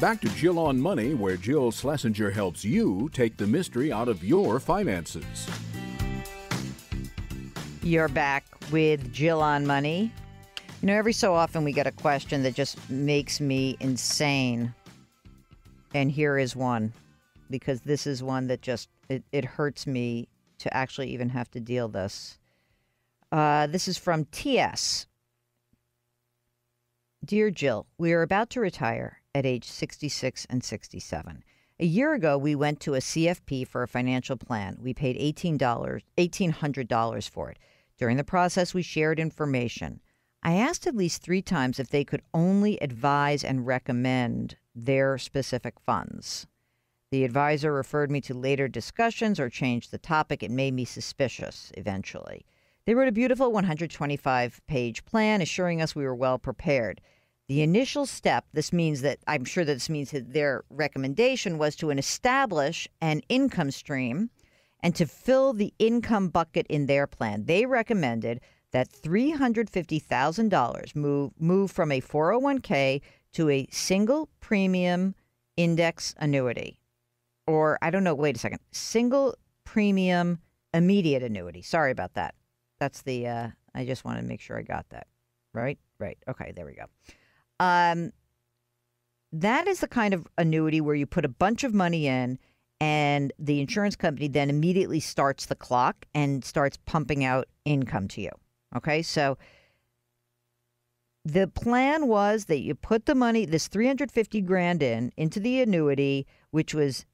Back to Jill on Money, where Jill Schlesinger helps you take the mystery out of your finances. You're back with Jill on Money. You know, every so often we get a question that just makes me insane. And here is one, because this is one that just, it hurts me to actually even have to deal this. This is from TS. Dear Jill, we are about to retire at age 66 and 67. A year ago, we went to a CFP for a financial plan. We paid $1,800 for it. During the process, we shared information. I asked at least 3 times if they could only advise and recommend their specific funds. The advisor referred me to later discussions or changed the topic. It made me suspicious eventually. They wrote a beautiful 125-page plan assuring us we were well prepared. The initial step, I'm sure this means that their recommendation was to establish an income stream and to fill the income bucket in their plan. They recommended that $350,000 move from a 401k to a single premium index annuity. Or, I don't know, wait a second, single premium immediate annuity. Sorry about that. That's the, I just want to make sure I got that. Right? Okay, there we go. That is the kind of annuity where you put a bunch of money in and the insurance company then immediately starts the clock and starts pumping out income to you. Okay, so the plan was that you put the money, this $350,000 into the annuity, which was,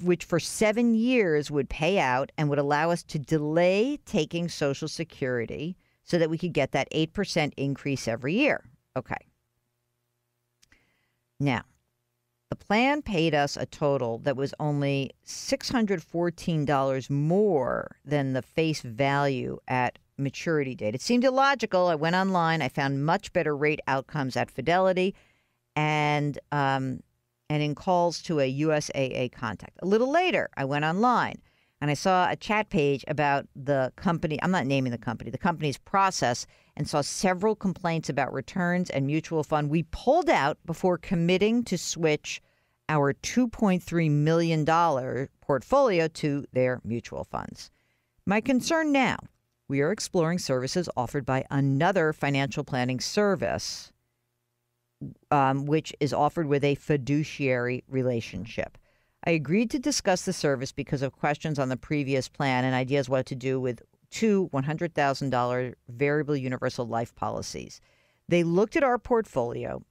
which for 7 years would pay out and would allow us to delay taking Social Security so that we could get that 8% increase every year. Okay. Now, the plan paid us a total that was only $614 more than the face value at maturity date. It seemed illogical. I went online. I found much better rate outcomes at Fidelity and in calls to a USAA contact. A little later, I went online and I saw a chat page about the company. I'm not naming the company's process, and saw several complaints about returns and mutual fund. We pulled out before committing to switch our $2.3 million portfolio to their mutual funds. My concern now, we are exploring services offered by another financial planning service, which is offered with a fiduciary relationship. I agreed to discuss the service because of questions on the previous plan and ideas what to do with 2 $100,000 variable universal life policies. They looked at our portfolio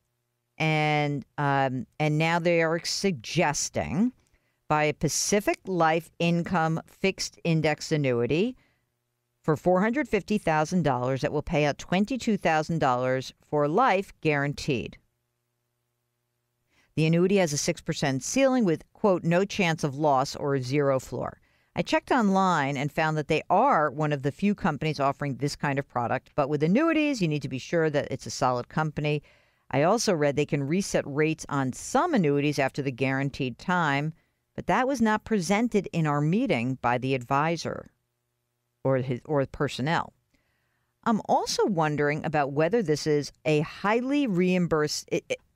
and now they are suggesting buy a Pacific Life Income fixed index annuity for $450,000 that will pay out $22,000 for life guaranteed. The annuity has a 6% ceiling with, quote, no chance of loss or a zero floor. I checked online and found that they are one of the few companies offering this kind of product. But with annuities, you need to be sure that it's a solid company. I also read they can reset rates on some annuities after the guaranteed time, but that was not presented in our meeting by the advisor or personnel. I'm also wondering about whether this is a highly reimbursed.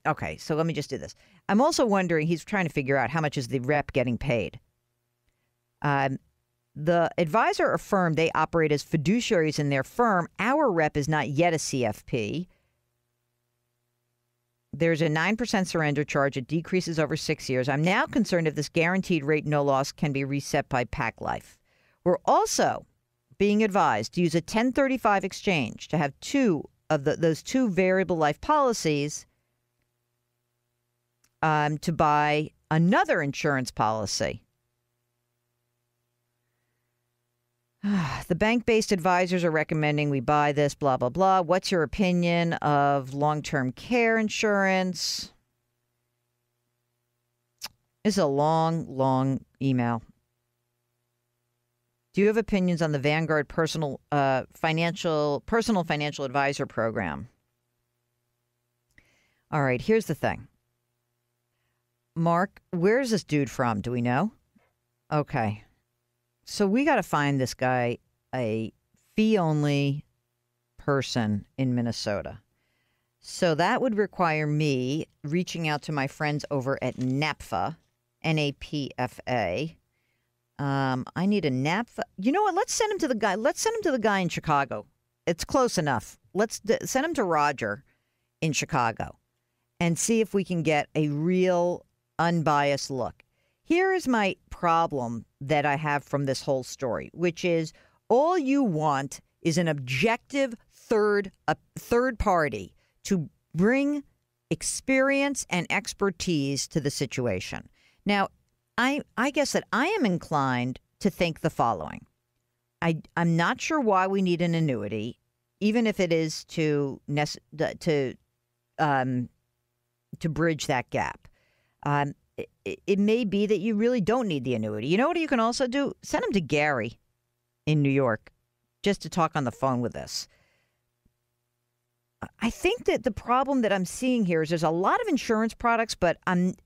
okay, so let me just do this. I'm also wondering, he's trying to figure out how much is the rep getting paid. The advisor affirmed they operate as fiduciaries in their firm. Our rep is not yet a CFP. There's a 9% surrender charge. It decreases over 6 years. I'm now concerned if this guaranteed rate no loss can be reset by Pac Life. We're also being advised to use a 1035 exchange to have those two variable life policies to buy another insurance policy. The bank-based advisors are recommending we buy this, blah, blah, blah. What's your opinion of long-term care insurance? It's a long, long email. Do you have opinions on the Vanguard personal financial advisor program? All right, here's the thing. Mark, where's this dude from? Do we know? Okay. So we got to find this guy a fee-only person in Minnesota. So that would require me reaching out to my friends over at NAPFA, N-A-P-F-A. I need a NAPFA. You know what? Let's send him to the guy. Let's send him to the guy in Chicago. It's close enough. Let's send him to Roger in Chicago and see if we can get a real unbiased look. Here is my problem that I have from this whole story, which is all you want is an objective third party to bring experience and expertise to the situation. Now, I guess that I am inclined to think the following. I'm not sure why we need an annuity, even if it is to bridge that gap. It may be that you really don't need the annuity. You know what you can also do? Send them to Gary in New York just to talk on the phone with us. I think that the problem that I'm seeing here is there's a lot of insurance products, but and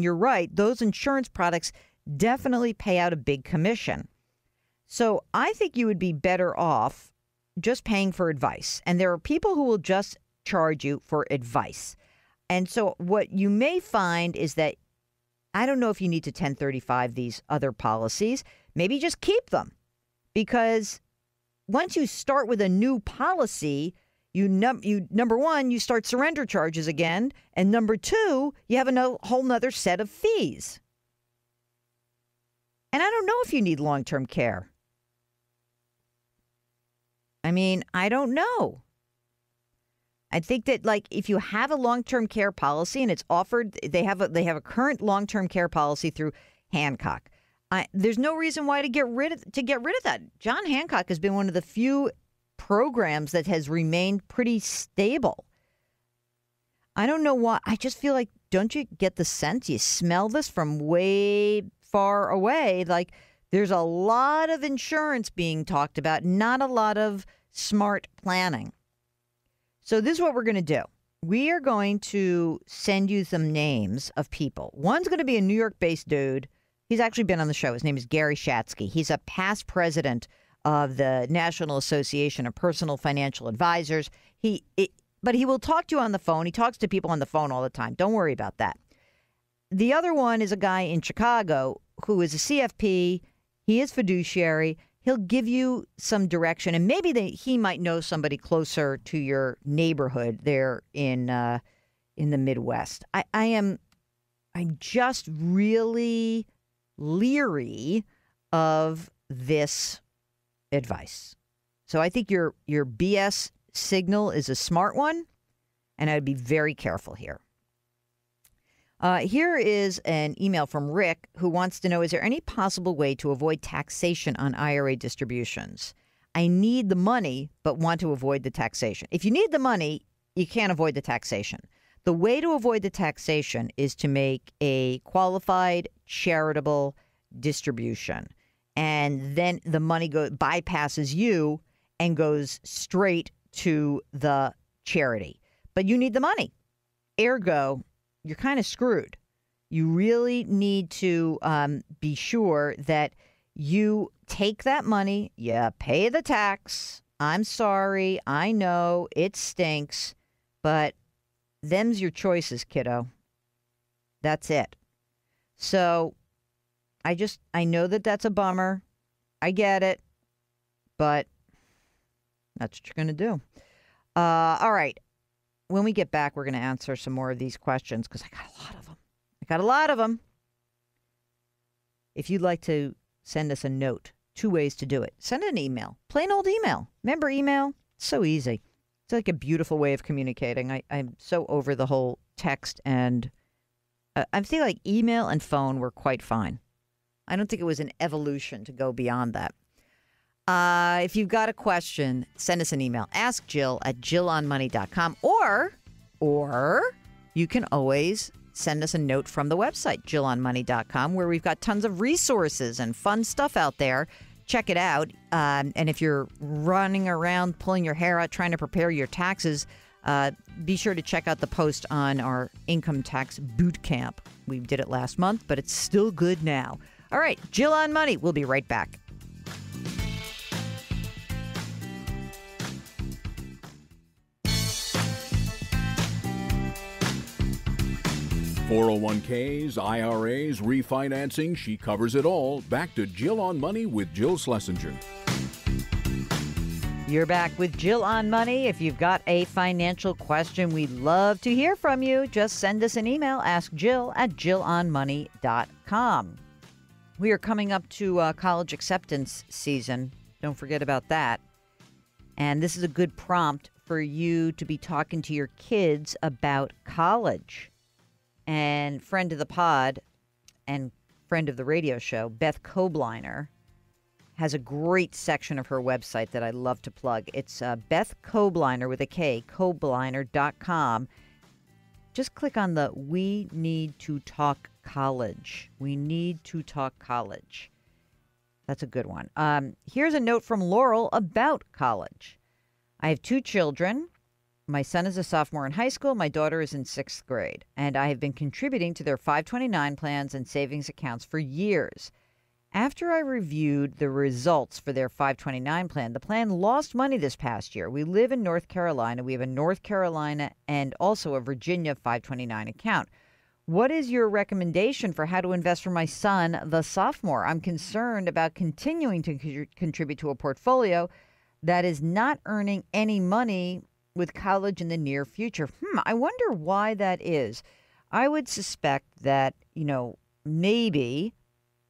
you're right, those insurance products definitely pay out a big commission. So I think you would be better off just paying for advice. And there are people who will just charge you for advice. And so what you may find is that I don't know if you need to 1035 these other policies. Maybe just keep them, because once you start with a new policy, number one, you start surrender charges again, and number two, you have a whole nother set of fees. And I don't know if you need long-term care. I mean, I don't know. I think that, like, if you have a long-term care policy and it's offered, they have a current long-term care policy through Hancock. There's no reason why to get rid of that. John Hancock has been one of the few programs that has remained pretty stable. I don't know why. I just feel like, don't you get the sense? You smell this from way far away. Like, there's a lot of insurance being talked about, not a lot of smart planning. So this is what we're going to do. We are going to send you some names of people. One's going to be a New York-based dude. He's actually been on the show. His name is Gary Shatsky. He's a past president of the National Association of Personal Financial Advisors. But he will talk to you on the phone. He talks to people on the phone all the time. Don't worry about that. The other one is a guy in Chicago who is a CFP. He is fiduciary. He'll give you some direction, and maybe he might know somebody closer to your neighborhood there in the Midwest. I'm just really leery of this advice. So I think your BS signal is a smart one, and I'd be very careful here. Here is an email from Rick, who wants to know, is there any possible way to avoid taxation on IRA distributions? I need the money, but want to avoid the taxation. If you need the money, you can't avoid the taxation. The way to avoid the taxation is to make a qualified charitable distribution. And then the money bypasses you and goes straight to the charity. But you need the money. Ergo, you're kind of screwed. You really need to be sure that you take that money, you pay the tax. I'm sorry, I know it stinks, but them's your choices, kiddo. That's it. So I know that that's a bummer. I get it. But that's what you're going to do. All right. When we get back, we're going to answer some more of these questions because I got a lot of them. If you'd like to send us a note, 2 ways to do it. Send an email. Plain old email. Remember email? It's so easy. It's like a beautiful way of communicating. I'm so over the whole text, and I feel like email and phone were quite fine. I don't think it was an evolution to go beyond that. If you've got a question, send us an email. Ask Jill at jillonmoney.com, or you can always send us a note from the website, jillonmoney.com, where we've got tons of resources and fun stuff out there. Check it out. And if you're running around pulling your hair out trying to prepare your taxes, be sure to check out the post on our income tax boot camp. We did it last month, but it's still good now. All right, Jill on Money. We'll be right back. (401ks, IRAs, refinancing, she covers it all. Back to Jill on Money with Jill Schlesinger. You're back with Jill on Money. If you've got a financial question, we'd love to hear from you. Just send us an email. Ask Jill at jillonmoney.com. We are coming up to college acceptance season. Don't forget about that. And this is a good prompt for you to be talking to your kids about college. And friend of the pod and friend of the radio show, Beth Kobliner, has a great section of her website that I love to plug. It's Beth Kobliner with a K, kobliner.com. Just click on the We Need to Talk College. We Need to Talk College. That's a good one. Here's a note from Laurel about college. I have 2 children. My son is a sophomore in high school. My daughter is in 6th grade. And I have been contributing to their 529 plans and savings accounts for years. After I reviewed the results for their 529 plan, the plan lost money this past year. We live in North Carolina. We have a North Carolina and also a Virginia 529 account. What is your recommendation for how to invest for my son, the sophomore? I'm concerned about continuing to contribute to a portfolio that is not earning any money with college in the near future. I wonder why that is. I would suspect that, maybe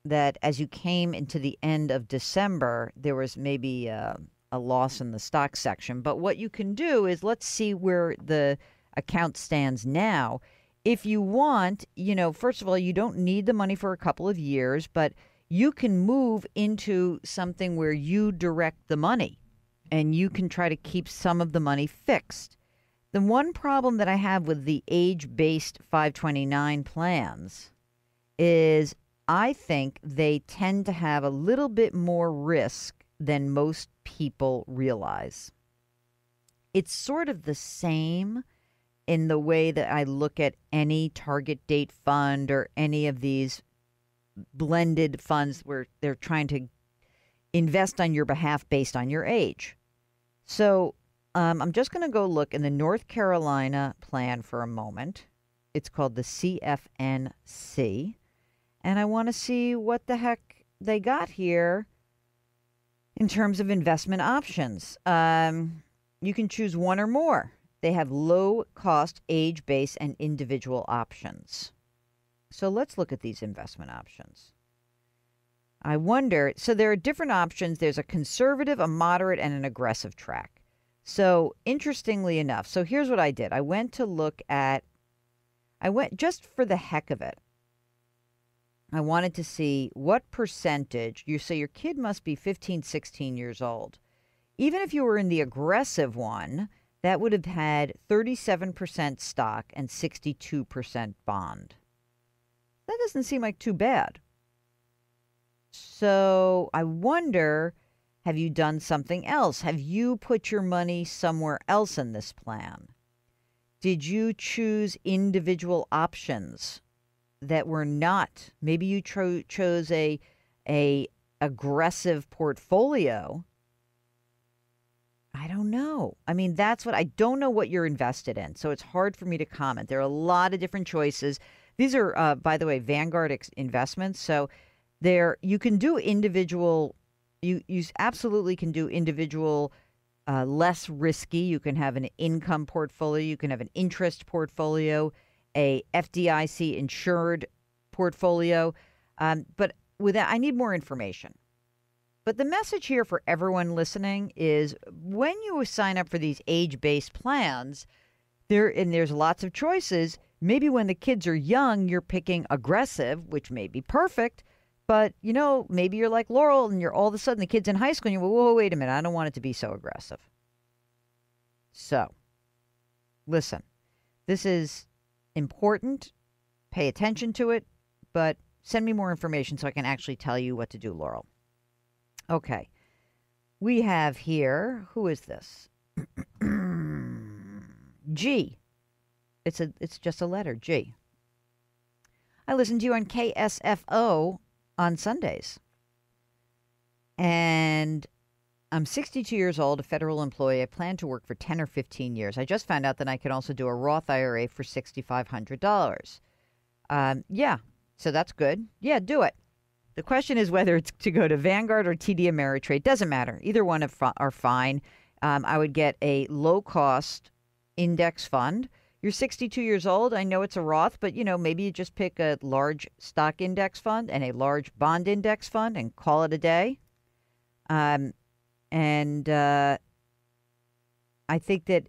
that as you came into the end of December, there was maybe a loss in the stock section. But what you can do is let's see where the account stands now. If you want, first of all, you don't need the money for a couple of years, but you can move into something where you direct the money. And you can try to keep some of the money fixed. The one problem that I have with the age-based 529 plans is I think they tend to have a little bit more risk than most people realize. It's sort of the same in the way that I look at any target date fund or any of these blended funds where they're trying to invest on your behalf based on your age. So I'm just going to go look in the North Carolina plan for a moment. It's called the CFNC. And I want to see what the heck they got here in terms of investment options. You can choose one or more. They have low cost, age-based, and individual options. So let's look at these investment options. I wonder, so there are different options. There's a conservative, a moderate, and an aggressive track. So interestingly enough, so here's what I did. I went just for the heck of it. I wanted to see what percentage, you say your kid must be 15, 16 years old. Even if you were in the aggressive one, that would have had 37% stock and 62% bond. That doesn't seem like too bad. So I wonder, have you done something else? Have you put your money somewhere else in this plan? Did you choose individual options that were not? Maybe you chose a aggressive portfolio. I don't know. I mean, I don't know what you're invested in, so it's hard for me to comment. There are a lot of different choices. These are, by the way, Vanguard investments. So you can do individual, you absolutely can do individual, less risky. You can have an income portfolio. You can have an interest portfolio, a FDIC insured portfolio. But with that, I need more information. But the message here for everyone listening is when you sign up for these age-based plans, there's lots of choices. Maybe when the kids are young, you're picking aggressive, which may be perfect. But, maybe you're like Laurel and you're all of a sudden the kid's in high school and you're, whoa, wait a minute. I don't want it to be so aggressive. So, listen, this is important. Pay attention to it, but send me more information so I can actually tell you what to do, Laurel. Okay. We have here, who is this? G. It's just a letter, G. I listen to you on KSFO on Sundays. And I'm 62 years old, a federal employee. I plan to work for 10 or 15 years. I just found out that I can also do a Roth IRA for $6,500. Yeah, so that's good. Yeah, do it. The question is whether it's to go to Vanguard or TD Ameritrade. Doesn't matter. Either one are fine. I would get a low-cost index fund. You're 62 years old. I know it's a Roth, but, maybe you just pick a large stock index fund and a large bond index fund and call it a day. I think that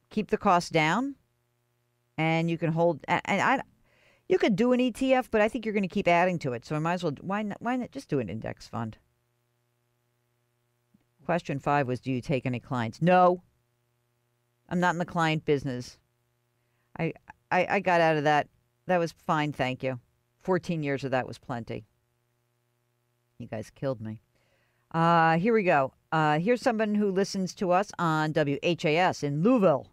keep the cost down and you can hold. You could do an ETF, but I think you're going to keep adding to it. So I might as well, why not just do an index fund? Question 5 was, do you take any clients? No. I'm not in the client business. I got out of that. That was fine, thank you. 14 years of that was plenty. You guys killed me. Here we go. Here's someone who listens to us on WHAS in Louisville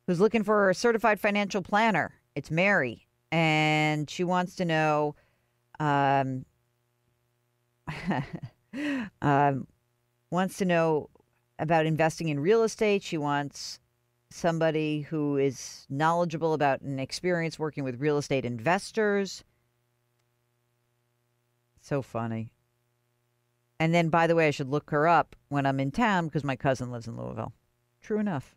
who's looking for a certified financial planner. It's Mary. And she wants to know, about investing in real estate. She wants somebody who is knowledgeable about an experience working with real estate investors. So funny. And then, by the way, I should look her up when I'm in town because my cousin lives in Louisville. True enough.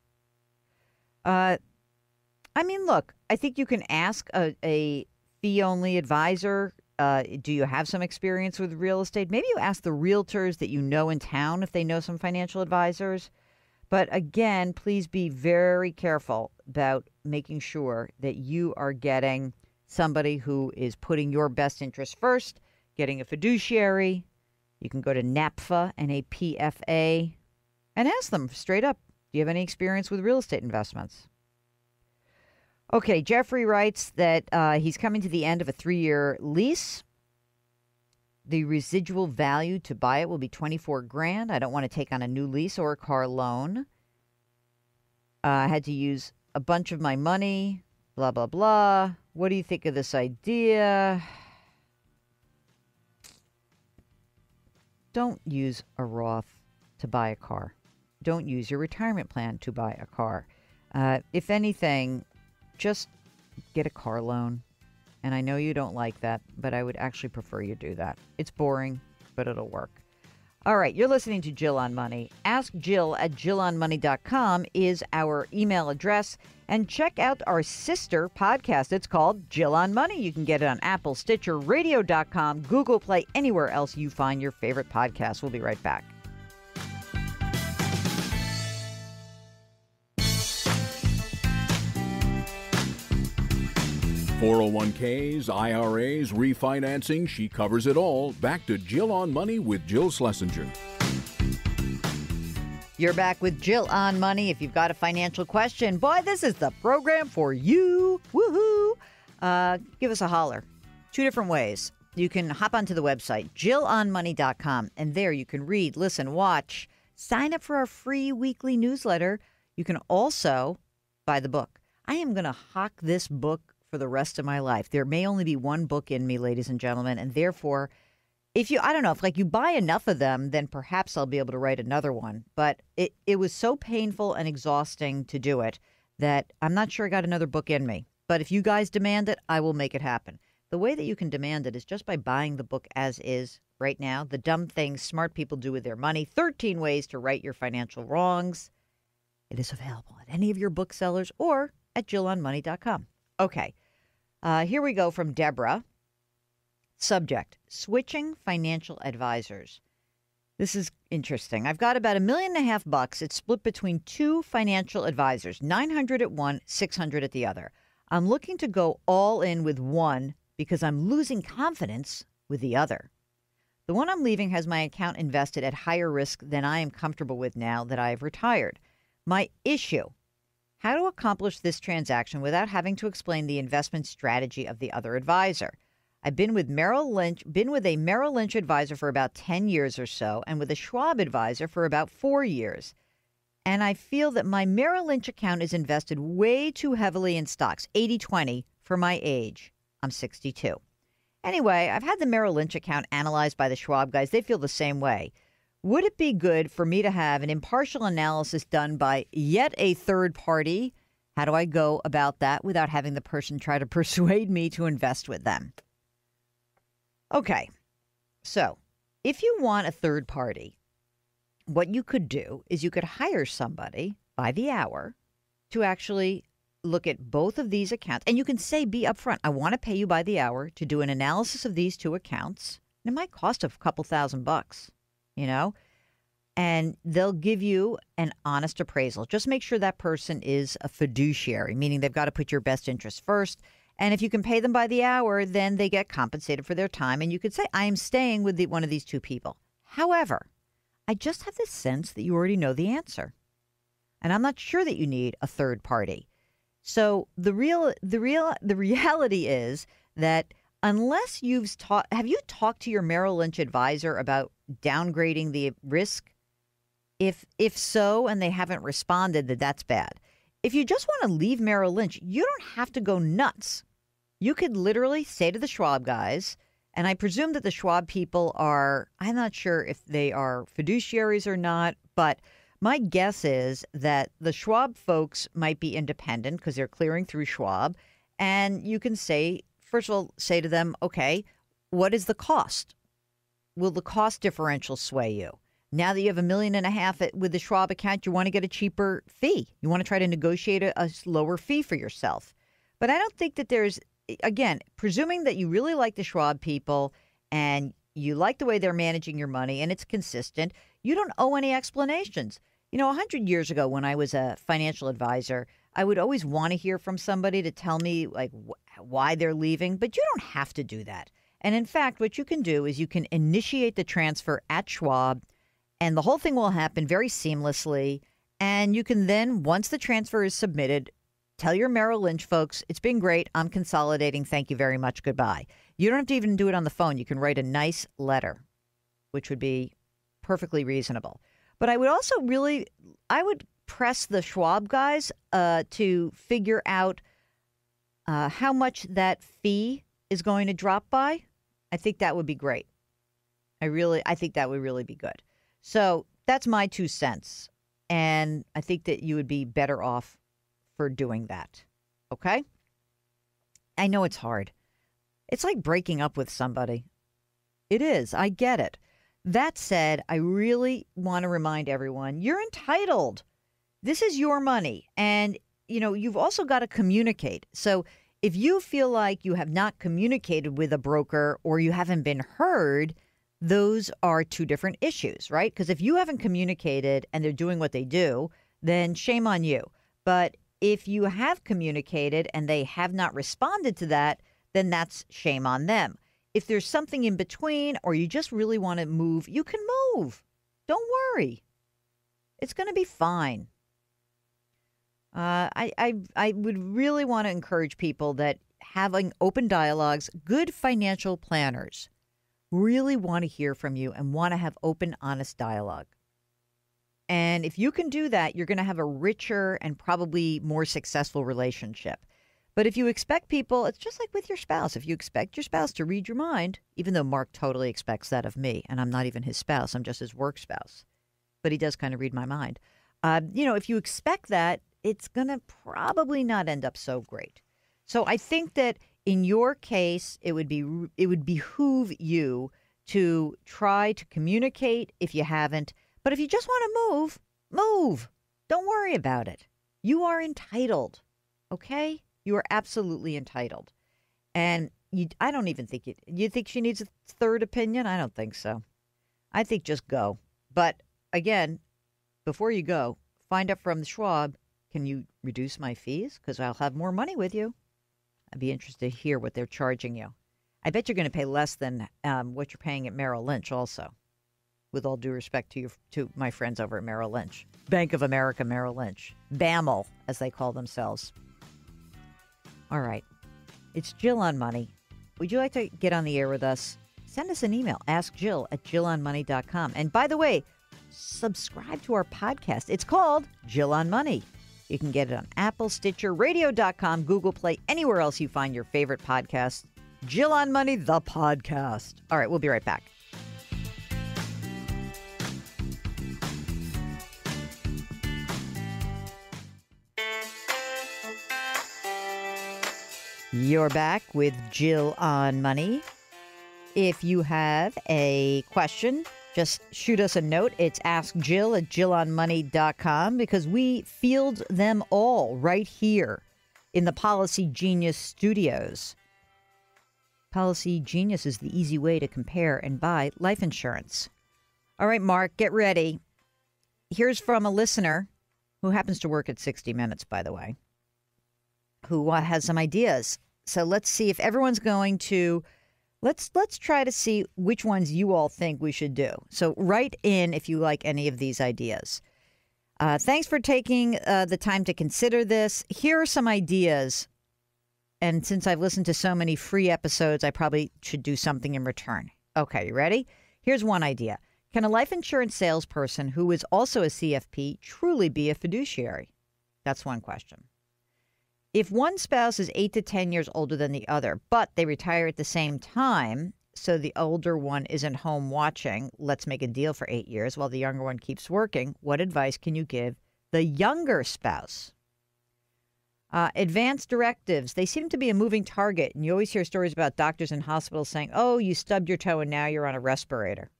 Look, I think you can ask a fee-only advisor, do you have some experience with real estate? Maybe you ask the realtors that you know in town if they know some financial advisors. But again, please be very careful about making sure that you are getting somebody who is putting your best interest first, getting a fiduciary. You can go to NAPFA, N-A-P-F-A, and ask them straight up, do you have any experience with real estate investments? Okay, Jeffrey writes that he's coming to the end of a 3-year lease. The residual value to buy it will be $24,000. I don't want to take on a new lease or a car loan. I had to use a bunch of my money, blah, blah, blah. What do you think of this idea? Don't use a Roth to buy a car. Don't use your retirement plan to buy a car. If anything, just get a car loan. And I know you don't like that, but I would actually prefer you do that. It's boring, but it'll work. All right, you're listening to Jill on Money. Ask Jill at JillOnMoney.com is our email address. And check out our sister podcast. It's called Jill on Money. You can get it on Apple, Stitcher, Radio.com, Google Play, anywhere else you find your favorite podcast. We'll be right back. 401ks, IRAs, refinancing, she covers it all. Back to Jill on Money with Jill Schlesinger. You're back with Jill on Money. If you've got a financial question, boy, this is the program for you. Woohoo! Give us a holler. 2 different ways. You can hop onto the website, JillOnMoney.com, and there you can read, listen, watch, sign up for our free weekly newsletter. You can also buy the book. I am going to hawk this book for the rest of my life. There may only be one book in me, ladies and gentlemen, and therefore I don't know, if like you buy enough of them, then perhaps I'll be able to write another one. But it was so painful and exhausting to do it that I'm not sure I got another book in me. But if you guys demand it, I will make it happen. The way that you can demand it is just by buying the book as is right now. The Dumb Things Smart People Do With Their Money, 13 Ways to Right Your Financial Wrongs. It is available at any of your booksellers or at JillOnMoney.com. Okay, here we go from Deborah. Subject, switching financial advisors. This is interesting. I've got about $1.5 million. It's split between two financial advisors, $900 at one, $600 at the other. I'm looking to go all in with one because I'm losing confidence with the other. The one I'm leaving has my account invested at higher risk than I am comfortable with now that I have retired. My issue, how to accomplish this transaction without having to explain the investment strategy of the other advisor. I've been with a Merrill Lynch advisor for about 10 years or so, and with a Schwab advisor for about 4 years. And I feel that my Merrill Lynch account is invested way too heavily in stocks, 80-20 for my age. I'm 62. Anyway, I've had the Merrill Lynch account analyzed by the Schwab guys. They feel the same way. Would it be good for me to have an impartial analysis done by yet a third party? How do I go about that without having the person try to persuade me to invest with them? Okay, so if you want a third party, what you could do is you could hire somebody by the hour to actually look at both of these accounts. And you can say, be upfront, I want to pay you by the hour to do an analysis of these two accounts. And it might cost a couple $1,000, and they'll give you an honest appraisal. Just make sure that person is a fiduciary, meaning they've got to put your best interest first. And if you can pay them by the hour, then they get compensated for their time. And you could say, I am staying with one of these two people. However, I just have this sense that you already know the answer. And I'm not sure that you need a third party. So the reality is that unless have you talked to your Merrill Lynch advisor about downgrading the risk? If so, and they haven't responded, that's bad. If you just want to leave Merrill Lynch, you don't have to go nuts. You could literally say to the Schwab guys, and I presume that the Schwab people I'm not sure if they are fiduciaries or not, but my guess is that the Schwab folks might be independent because they're clearing through Schwab. And you can say, first of all, say to them, okay, what is the cost? Will the cost differential sway you? Now that you have $1.5 million with the Schwab account, you want to get a cheaper fee. You want to try to negotiate a lower fee for yourself. But I don't think that again, presuming that you really like the Schwab people and you like the way they're managing your money and it's consistent, you don't owe any explanations. 100 years ago when I was a financial advisor, I would always want to hear from somebody to tell me like why they're leaving, but you don't have to do that. And in fact, what you can do is you can initiate the transfer at Schwab, and the whole thing will happen very seamlessly. And you can then, once the transfer is submitted, tell your Merrill Lynch folks, it's been great. I'm consolidating. Thank you very much. Goodbye. You don't have to even do it on the phone. You can write a nice letter, which would be perfectly reasonable. But I would press the Schwab guys to figure out how much that fee is going to drop by. I think that would be great. I think that would really be good. So that's my 2 cents. And I think that you would be better off for doing that. Okay? I know it's hard. It's like breaking up with somebody. It is. I get it. That said, I really want to remind everyone, you're entitled. This is your money. And, you've also got to communicate. So if you feel like you have not communicated with a broker or you haven't been heard, those are two different issues, right? Because if you haven't communicated and they're doing what they do, then shame on you. But if you have communicated and they have not responded to that, then that's shame on them. If there's something in between or you just really want to move, you can move. Don't worry. It's going to be fine. I would really want to encourage people that having open dialogues, good financial planners really want to hear from you and want to have open, honest dialogue. And if you can do that, you're going to have a richer and probably more successful relationship. But if you expect people, it's just like with your spouse. If you expect your spouse to read your mind, even though Mark totally expects that of me, and I'm not even his spouse, I'm just his work spouse, but he does kind of read my mind. If you expect that, it's going to probably not end up so great. So I think that in your case, it would behoove you to try to communicate if you haven't. But if you just want to move. Don't worry about it. You are entitled, okay? You are absolutely entitled. And I don't even think you think she needs a third opinion? I don't think so. I think just go. But again, before you go, find out from the Schwab, can you reduce my fees? Because I'll have more money with you. I'd be interested to hear what they're charging you. I bet you're going to pay less than what you're paying at Merrill Lynch also, with all due respect to my friends over at Merrill Lynch. Bank of America Merrill Lynch. BAML, as they call themselves. All right. It's Jill on Money. Would you like to get on the air with us? Send us an email. Ask Jill at JillOnMoney.com. And by the way, subscribe to our podcast. It's called Jill on Money. You can get it on Apple, Stitcher, Radio.com, Google Play, anywhere else you find your favorite podcast. Jill on Money, the podcast. All right, we'll be right back. You're back with Jill on Money. If you have a question, just shoot us a note. It's askjill at jillonmoney.com because we field them all right here in the Policy Genius studios. Policy Genius is the easy way to compare and buy life insurance. All right, Mark, get ready. Here's from a listener who happens to work at 60 Minutes, by the way, who has some ideas. So let's see if everyone's going to... Let's try to see which ones you all think we should do. So write in if you like any of these ideas. Thanks for taking the time to consider this. Here are some ideas. And since I've listened to so many free episodes, I probably should do something in return. Okay, you ready? Here's one idea. Can a life insurance salesperson who is also a CFP truly be a fiduciary? That's one question. If one spouse is 8 to 10 years older than the other, but they retire at the same time, so the older one isn't home watching, let's make a deal for 8 years while the younger one keeps working, what advice can you give the younger spouse? Advanced directives. They seem to be a moving target, and you always hear stories about doctors and hospitals saying, oh, you stubbed your toe and now you're on a respirator.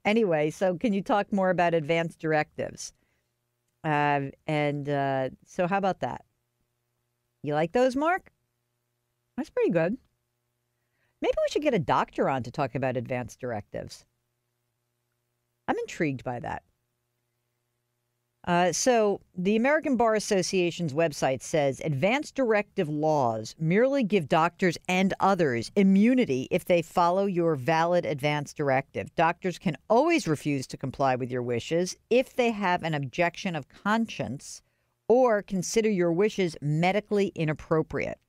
Anyway, so can you talk more about advanced directives? So how about that? You like those, Mark? That's pretty good. Maybe we should get a doctor on to talk about advanced directives. I'm intrigued by that. So the American Bar Association's website says advanced directive laws merely give doctors and others immunity if they follow your valid advance directive. Doctors can always refuse to comply with your wishes if they have an objection of conscience or consider your wishes medically inappropriate.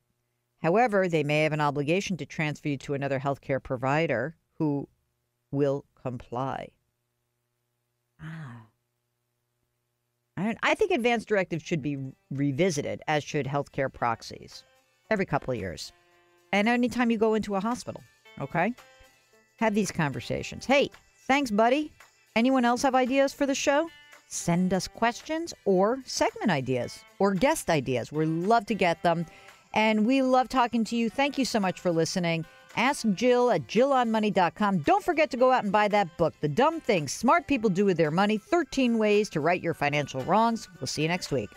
However, they may have an obligation to transfer you to another healthcare provider who will comply. I think advance directives should be revisited, as should healthcare proxies, every couple of years. And anytime you go into a hospital, okay? Have these conversations. Hey, thanks, buddy. Anyone else have ideas for the show? Send us questions or segment ideas or guest ideas. We love to get them. And we love talking to you. Thank you so much for listening. Ask Jill at JillOnMoney.com. Don't forget to go out and buy that book, The Dumb Things Smart People Do With Their Money, 13 Ways to Right Your Financial Wrongs. We'll see you next week.